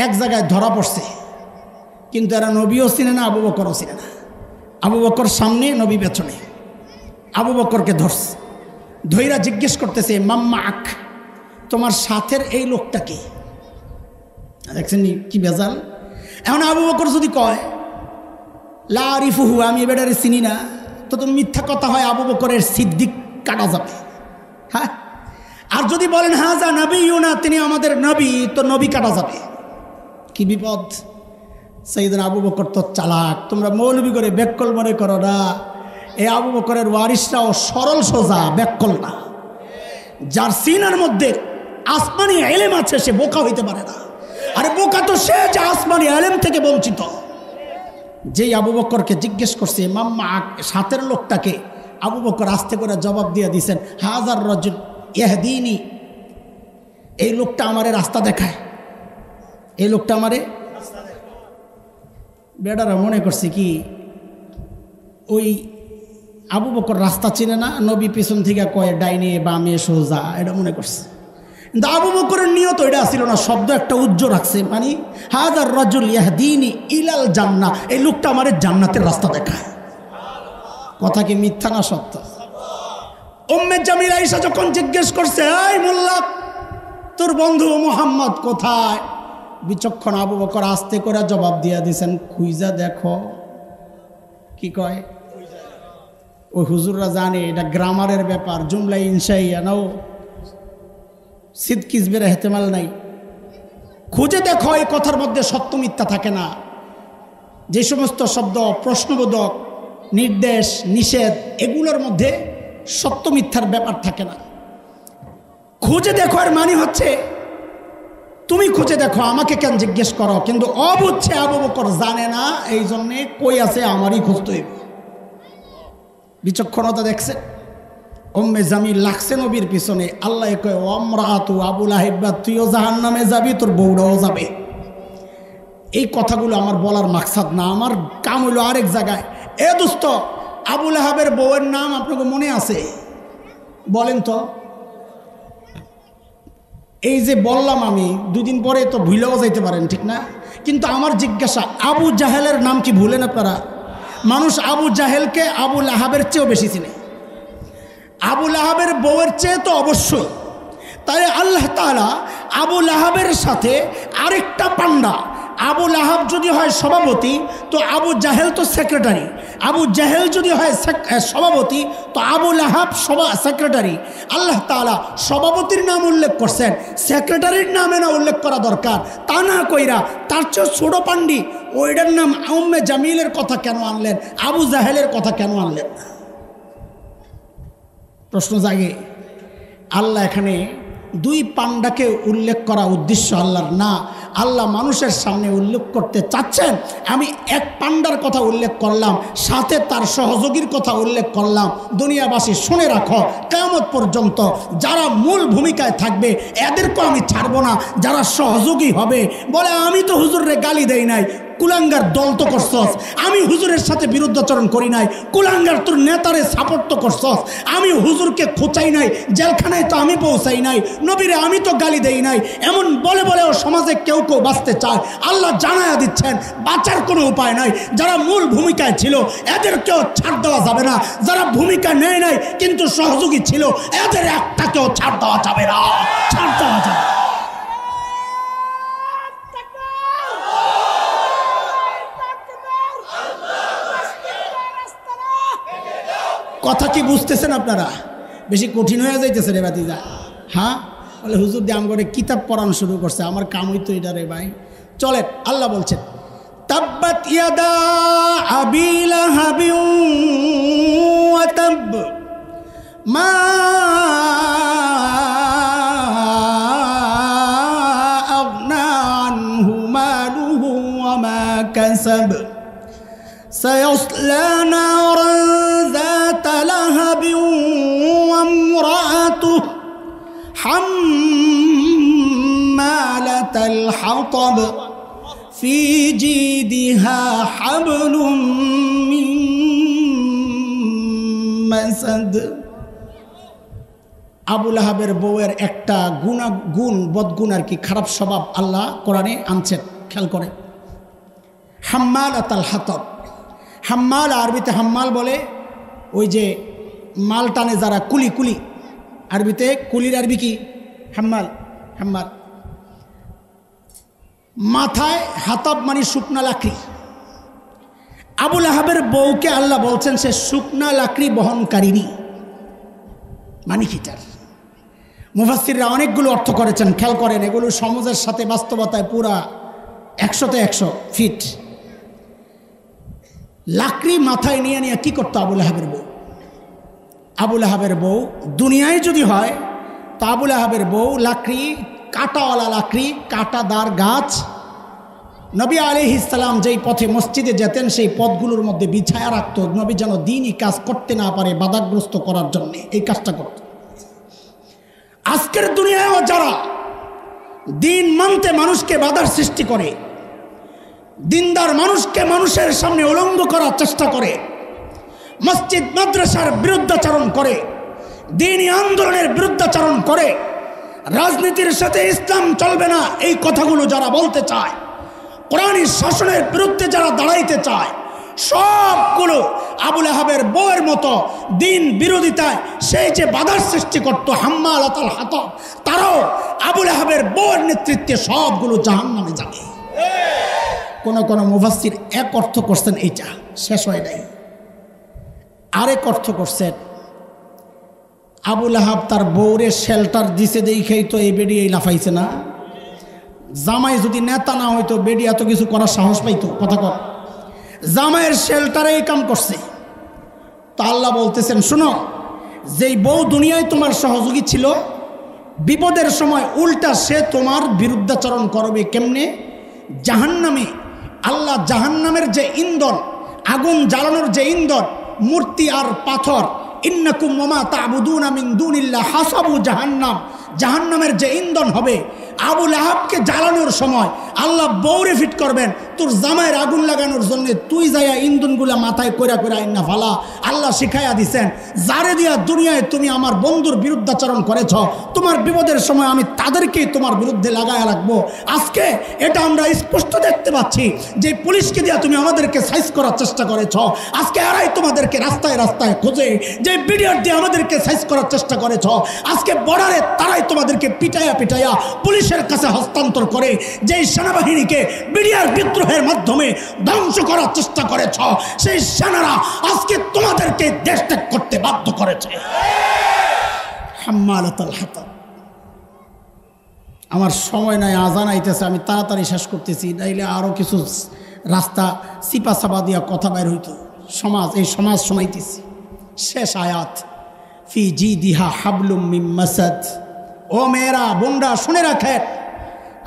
এক জায়গায় ধরা পড়ছে, কিন্তু এরা নবীও চিনে না, আবু বকরও চিনে না। আবু বকর সামনে, নবী পেছনে। আবু বকরকে ধরছে, ধৈরা জিজ্ঞেস করতেছে মাম্মা আখ, তোমার সাথের এই লোকটা কে? দেখছেন কি বেজাল। এখন আবু বকর যদি কয় লা আরিফুহু, আমি এ বেটারে চিনি না, তো মিথ্যা কথা হয়, আবু বকরের সিদ্দিক কাটা যাবে। হ্যাঁ, আর যদি বলেন হাজা নবিয়ুনা, তিনি আমাদের নবী, তো নবী কাটা যাবে। কি বিপদ! সাইয়েদনা আবু বকর তো চালাক, তোমরা মৌলবি করে ব্যাককল মনে করো না। এই আবু বকরের ওয়ারিসরাও সরল সোজা, ব্যাককল না। যার সিনার মধ্যে আসমানি এলেম আছে সে বোকা হইতে পারে না। আরে বোকা তো সে যে আসমানি এলেম থেকে বঞ্চিত। যেই আবু বকরকে জিজ্ঞেস করছে মাম্মা, সাথের লোকটাকে আবু বকর আস্তে করে জবাব দিয়ে দিয়েছেন, হাজার রাজুল ইয়াহদিনী, এই লোকটা আমারে রাস্তা দেখায়, এই লোকটা আমারে। বেটারা মনে করছে কি ওই আবু বকর রাস্তা চিনে না, নবী পিছন থেকে কয় ডাইনে বামে সোজা, এটা মনে করছে। কিন্তু আবু বকরের নিয়ত এটা ছিল না, শব্দ একটা উজ্জ্বল রাখছে, মানে হাজার রাজুল ইয়াহদিনী ইলাল জান্নাহ, এই লোকটা আমারে জান্নাতের রাস্তা দেখায়। কথা কি মিথ্যা না সত্য? উম্মে জামিল আয়েশা যখন জিজ্ঞেস করছে, এই মোল্লা তোর বন্ধু মুহাম্মদ কোথায়, বিচক্ষণ আবু বকর আস্তে করে জবাব দিয়ে দিয়েছেন, খুঁজা দেখো। কি কয়? ওই হুজুররা জানে এটা গ্রামারের ব্যাপার, জুমলা ইনশাইয়া নাও, সিদকিসবের এহতেমাল নাই। খুঁজে দেখো, এই কথার মধ্যে সত্য মিথ্যা থাকে না। যে সমস্ত শব্দ প্রশ্নবোধক, নির্দেশ, নিষেধ, এগুলোর মধ্যে সত্য মিথ্যার ব্যাপার থাকে না। খুঁজে দেখো এর মানে হচ্ছে তুমি খুঁজে দেখো, আমাকে কেন জিজ্ঞেস করো? কিন্তু অবুঝছে আবু বকর জানে না, এই জন্যে কই আছে আমারই খুঁজতে হইব। বিচক্ষণতা দেখছে। উম্মে জামিল লাগছে নবীর পিছনে, আল্লাহ কয় ওমরাতু আবু লাহাব, তুইও জাহান্নামে যাবি, তোর বউরাও যাবে। এই কথাগুলো আমার বলার মাকসাদ না, আমার কাম হইল আরেক জায়গায়। এ দোস্ত, আবু লাহাবের বউয়ের নাম আপনাকে মনে আছে? বলেন তো। এই যে বললাম আমি, দুদিন পরে তো ভুলেও যাইতে পারেন, ঠিক না? কিন্তু আমার জিজ্ঞাসা, আবু জাহেলের নাম কি ভুলেন আপনারা? মানুষ আবু জাহেলকে আবু লাহাবের চেয়েও বেশি চিনে, আবু লাহাবের বউয়ের চেয়ে তো অবশ্যই। তাই আল্লাহ তাআলা আবু লাহাবের সাথে আরেকটা পান্ডা, আবু লাহাব যদি হয় সভাপতি তো আবু জাহেল তো সেক্রেটারি, আবু জাহেল যদি হয় সভাপতি তো আবু লাহাব সেক্রেটারি। আল্লাহ তাআলা সভাপতির নাম উল্লেখ করছেন, সেক্রেটারির নামে না উল্লেখ করা দরকার, তা না কইরা তার চেয়ে ছোট পান্ডি ওইটার নাম উম্মে জামিলের কথা কেন আনলেন, আবু জাহেলের কথা কেন আনলেন না? প্রশ্ন জাগে। আল্লাহ এখানে দুই পান্ডাকে উল্লেখ করা উদ্দেশ্য আল্লাহর না, আল্লাহ মানুষের সামনে উল্লেখ করতে চাচ্ছেন আমি এক পান্ডার কথা উল্লেখ করলাম, সাথে তার সহযোগীর কথা উল্লেখ করলাম। দুনিয়াবাসী শুনে রাখো, কিয়ামত পর্যন্ত যারা মূল ভূমিকায় থাকবে এদেরকেও আমি ছাড়বো না, যারা সহযোগী হবে। বলে আমি তো হুজুরে গালি দেই নাই, কুলাঙ্গার দল তো করছস। আমি হুজুরের সাথে বিরুদ্ধাচরণ করি নাই, কুলাঙ্গার তোর নেতারে সাপোর্ট তো করছস। আমি হুজুরকে খোঁচাই নাই, জেলখানায় তো আমি পৌঁছাই নাই, নবীরে আমি তো গালি দেই নাই। এমন বলে বলেও সমাজে কেউ কেউ বাঁচতে চায়। আল্লাহ জানায়া দিচ্ছেন বাঁচার কোনো উপায় নাই। যারা মূল ভূমিকায় ছিল এদেরকেও ছাড় দেওয়া যাবে না, যারা ভূমিকা নেয় নাই কিন্তু সহযোগী ছিল এদের একটাকেও ছাড় দেওয়া যাবে না, ছাড় দেওয়া যাবে। কথা কি বুঝতেছেন আপনারা? বেশি কঠিন হয়ে যাইতেছে রে বাতিজা। হ্যাঁ, বলে হুজুর দিয়ে আমগরে কিতাব পড়ানো শুরু করছে, আমার কামই তো এটা রে ভাই। চলেন, আল্লাহ বলছেন তাব্বাত ইয়াদা আবি লাহাবিন ওয়া তাব মা আগনা আনহু মালুহু ওয়া মা কাসাব سيصلى نارا ذات لهب وامرأته حمالة الحطب في جيدها حبل من مسد। আবু লাহাবের বউয়ের একটা গুণ বদগুণ আর কি, খারাপ স্বভাব আল্লাহ কোরআনে আনছেন, খেয়াল করে। হাম্মালাতাল হাতব, হাম্মাল আরবিতে হাম্মাল বলে ওই যে মাল টানে যারা, কুলি, কুলি আরবিতে, কুলির আরবি কি? Hanbal, Hanbal. মাথায় হাতাব মানে শুকনা লাকড়ি। আবু লাহাবের বউকে আল্লাহ বলছেন সে শুকনা লাকড়ি বহনকারিনী, মানে কিটার। মুফাসসিররা অনেকগুলো অর্থ করেছেন, খেয়াল করেন, এগুলো সমাজের সাথে বাস্তবতায় পুরা 100তে 100 ফিট। লাকড়ি মাথায় নিয়ে নিয়ে কি করতো আবু লাহাবের বউ? আবু লাহাবের বউ দুনিয়ায় যদি হয় তো আবু লাহাবের বউ লাকড়ি, কাঁটাওয়ালা লাকড়ি, কাঁটাদার গাছ, নবী আলাইহিস সালাম যেই পথে মসজিদে যেতেন সেই পথগুলোর মধ্যে বিছায়া রাখত, নবী যেন দিনই কাজ করতে না পারে বাধাগ্রস্ত করার জন্য এই কাজটা করত। আজকের দুনিয়ায়ও যারা দিন মানতে মানুষকে বাধার সৃষ্টি করে, দিনদার মানুষকে মানুষের সামনে উলঙ্গ করার চেষ্টা করে, মসজিদ মাদ্রাসার বিরুদ্ধাচরণ করে, দিনী আন্দোলনের বিরুদ্ধাচরণ করে, রাজনীতির সাথে ইসলাম চলবে না এই কথাগুলো যারা বলতে চায়, কোরআনী শাসনের বিরুদ্ধে যারা দাঁড়াইতে চায়, সবগুলো আবু লাহাবের বউয়ের মতো দিন বিরোধিতায় সেই যে বাধার সৃষ্টি করত হাম্মালাতুল হাতাব, তারাও আবু লাহাবের বউয়ের নেতৃত্বে সবগুলো জাহান্নামে যাবে। কোন মুফাসসির এক অর্থ করছেন, এইটা শেষ হয় নাই, আরেক অর্থ করছেন আবু লাহাব তার বউরে শেল্টার দিছে দেখেই তো এই বেডি এই লাফাইছে না। জামাই যদি নেতা না হইতো বেডি এত কিছু করার সাহস পাইতো? কথা কর, জামাইয়ের শেল্টারে এই কাম করছে। তো আল্লাহ বলতেছেন, শোনো, যেই বউ দুনিয়ায় তোমার সহযোগী ছিল, বিপদের সময় উল্টা সে তোমার বিরুদ্ধাচরণ করবে। কেমনে? জাহান্নামে আল্লাহ জাহান্নামের যে ইন্ধন, আগুন জ্বালানোর যে ইন্ধন, মূর্তি আর পাথর, ইন্নাকুম ওয়া তা'বুদুনা মিন দুনিল্লাহ হাসাবু জাহান্নাম, জাহান্নামের যে ইন্ধন হবে, আবু লাহাবকে জ্বালানোর সময় আল্লাহ বউরে ফিট করবেন তোর জামাইয়ের আগুন লাগানোর জন্য, তুই যাইয়া ইন্ধনগুলা মাথায় কইরা কইরা আইনা ফালা। আল্লাহ শিখাইয়া দিছেন, যারে দিয়া দুনিয়ায় তুমি আমার বন্ধুর বিরুদ্ধাচরণ করেছ, তোমার বিপদের সময় আমি তাদেরকেই তোমার বিরুদ্ধে লাগায়া রাখবো। আজকে এটা আমরা স্পষ্ট দেখতে পাচ্ছি যে পুলিশকে দিয়া তুমি আমাদেরকে সাইজ করার চেষ্টা করেছ, আজকে এরাই তোমাদেরকে রাস্তায় রাস্তায় খোঁজে, যে বিডিআর দিয়ে আমাদেরকে সাইজ করার চেষ্টা করেছ, আজকে বর্ডারে তারাই তোমাদেরকে পিটাইয়া পিটাইয়া পুলিশের কাছে হস্তান্তর করে, যেই সেনাবাহিনীকে বিডিআর বিদ্রোহের মাধ্যমে ধ্বংস করার চেষ্টা করেছ, সেই সেনারা আজকে তোমাদেরকে দেশ ত্যাগ করতে বাধ্য করেছে। হাম্মালাতুল হাতাব। আমার সময় নাই, আজান আইতেছে, আমি তাড়াতাড়ি শেষ করতেছি, নাইলে আরও কিছু রাস্তা চিপা চাপা দিয়া কথা বাইর হইতো। এই সমাজ শোনাইতেছি। শেষ আয়াত, ফি জিদিহা হাবলুম মিন মাসাদ। ও মেয়েরা, বোনরা, শুনে রাখেন,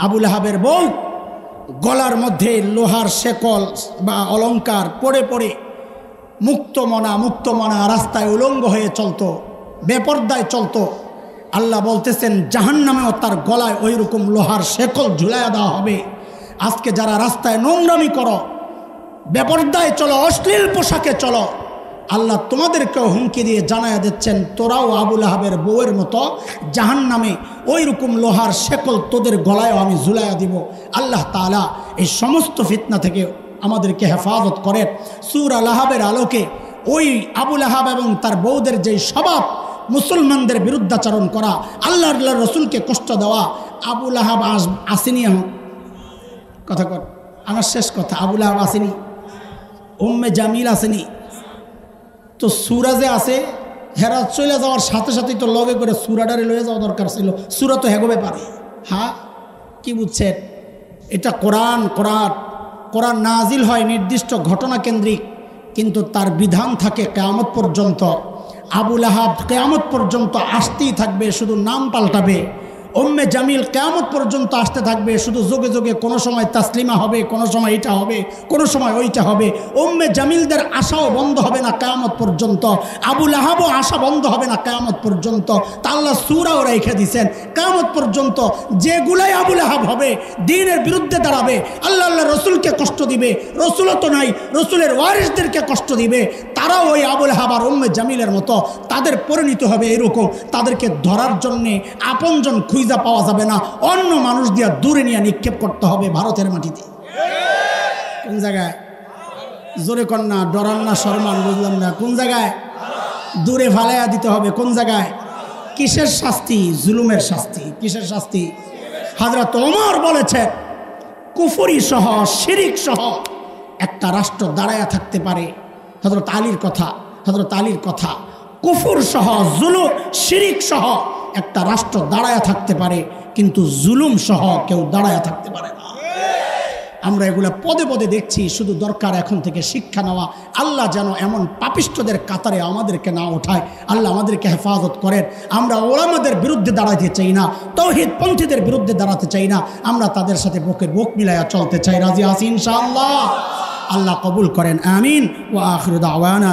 আবু লাহাবের বউ গলার মধ্যে লোহার শেকল বা অলংকার পরে পরে মুক্তমনা রাস্তায় উলঙ্গ হয়ে চলতো, বেপর্দায় চলতো। আল্লাহ বলতেছেন জাহান্নামেও তার গলায় ওই রকম লোহার শেকল ঝুলাইয়া দেওয়া হবে। আজকে যারা রাস্তায় নোংরামি করো, বেপর্দায় চলো, অশ্লীল পোশাকে চলো, আল্লাহ তোমাদেরকেও হুমকি দিয়ে জানায়া দিচ্ছেন, তোরাও আবু লাহাবের বউয়ের মতো জাহান্নামে ওই রকম লোহার শেকল তোদের গলায়ও আমি ঝুলাইয়া দিব। আল্লাহ তাআলা এই সমস্ত ফিতনা থেকে আমাদেরকে হেফাজত করেন। সূরা লাহাবের আলোকে ওই আবু লাহাব এবং তার বউদের যেই স্বভাব, মুসলমানদের বিরুদ্ধাচরণ করা, আল্লাহ রসুলকে কষ্ট দেওয়া, আবু লাহাব আসেনি? এখন কথা কর, আমার শেষ কথা, আবু লাহাব আসেনি? উম্মে জামিল আসেনি? তো সূরা যে আছে, হেরা চলে যাওয়ার সাথে সাথেই তো লগে করে সূরাটারে লয়ে যাওয়া দরকার ছিল। সূরা তো হেগোবে পারে। হ্যাঁ, কি বুঝছেন? এটা কোরআন নাজিল হয় নির্দিষ্ট ঘটনা কেন্দ্রিক, কিন্তু তার বিধান থাকে কিয়ামত পর্যন্ত। আবু লাহাব কিয়ামত পর্যন্ত আসতেই থাকবে, শুধু নাম পাল্টাবে। উম্মে জামিল কিয়ামত পর্যন্ত আসতে থাকবে, শুধু যোগে যোগে কোনো সময় তাসলিমা হবে, কোনো সময় এটা হবে, কোনো সময় ওইটা হবে। উম্মে জামিলদের আশাও বন্ধ হবে না কিয়ামত পর্যন্ত, আবু লাহাবও আশা বন্ধ হবে না কিয়ামত পর্যন্ত। তা আল্লাহ সূরাও রেখে দিয়েছেন কিয়ামত পর্যন্ত যেগুলাই আবু লাহাব হবে, দ্বীনের বিরুদ্ধে দাঁড়াবে, আল্লাহ রসুলকে কষ্ট দিবে, রসুলও তো নাই, রসুলের ওয়ারিসদেরকে কষ্ট দিবে, তারাও ওই আবু লাহাব আর উম্মে জামিলের মতো তাদের পরিণত হবে এরকম। তাদেরকে ধরার জন্যে আপনজন খুঁজা পাওয়া যাবে না, অন্য মানুষ দিয়া দূরে নিয়ে নিক্ষেপ করতে হবে ভারতের মাটিতে। কোন জায়গায়? জোরে কন্যা, ডরান না শরমান, বুঝলাম না। কোন জায়গায়? দূরে ফালাইয়া দিতে হবে। কোন জায়গায়? কিসের শাস্তি? জুলুমের শাস্তি। কিসের শাস্তি? হযরত ওমর বলেছেন, কুফরি সহ, শিরিক সহ একটা রাষ্ট্র দাঁড়ায়া থাকতে পারে। হযরত আলীর কথা, কুফর সহ, জুলুম, শিরিক সহ একটা রাষ্ট্র দাঁড়ায়া থাকতে পারে, কিন্তু জুলুম সহ কেউ দাঁড়ায়া থাকতে পারে না। আমরা এগুলো পদে পদে দেখছি। শুধু দরকার এখন থেকে শিক্ষা নেওয়া। আল্লাহ যেন এমন পাপিষ্ঠদের কাতারে আমাদেরকে না ওঠায়। আল্লাহ আমাদেরকে হেফাজত করেন। আমরা ওলামাদের বিরুদ্ধে দাঁড়াতে চাই না, তাওহীদপন্থীদের বিরুদ্ধে দাঁড়াতে চাই না। আমরা তাদের সাথে বুকের বুক মিলাইয়া চলতে চাই। রাজি আছি ইনশাআল্লাহ। আল্লাহ কবুল করেন, আমিন। ওয়া আখিরু দাওয়ানা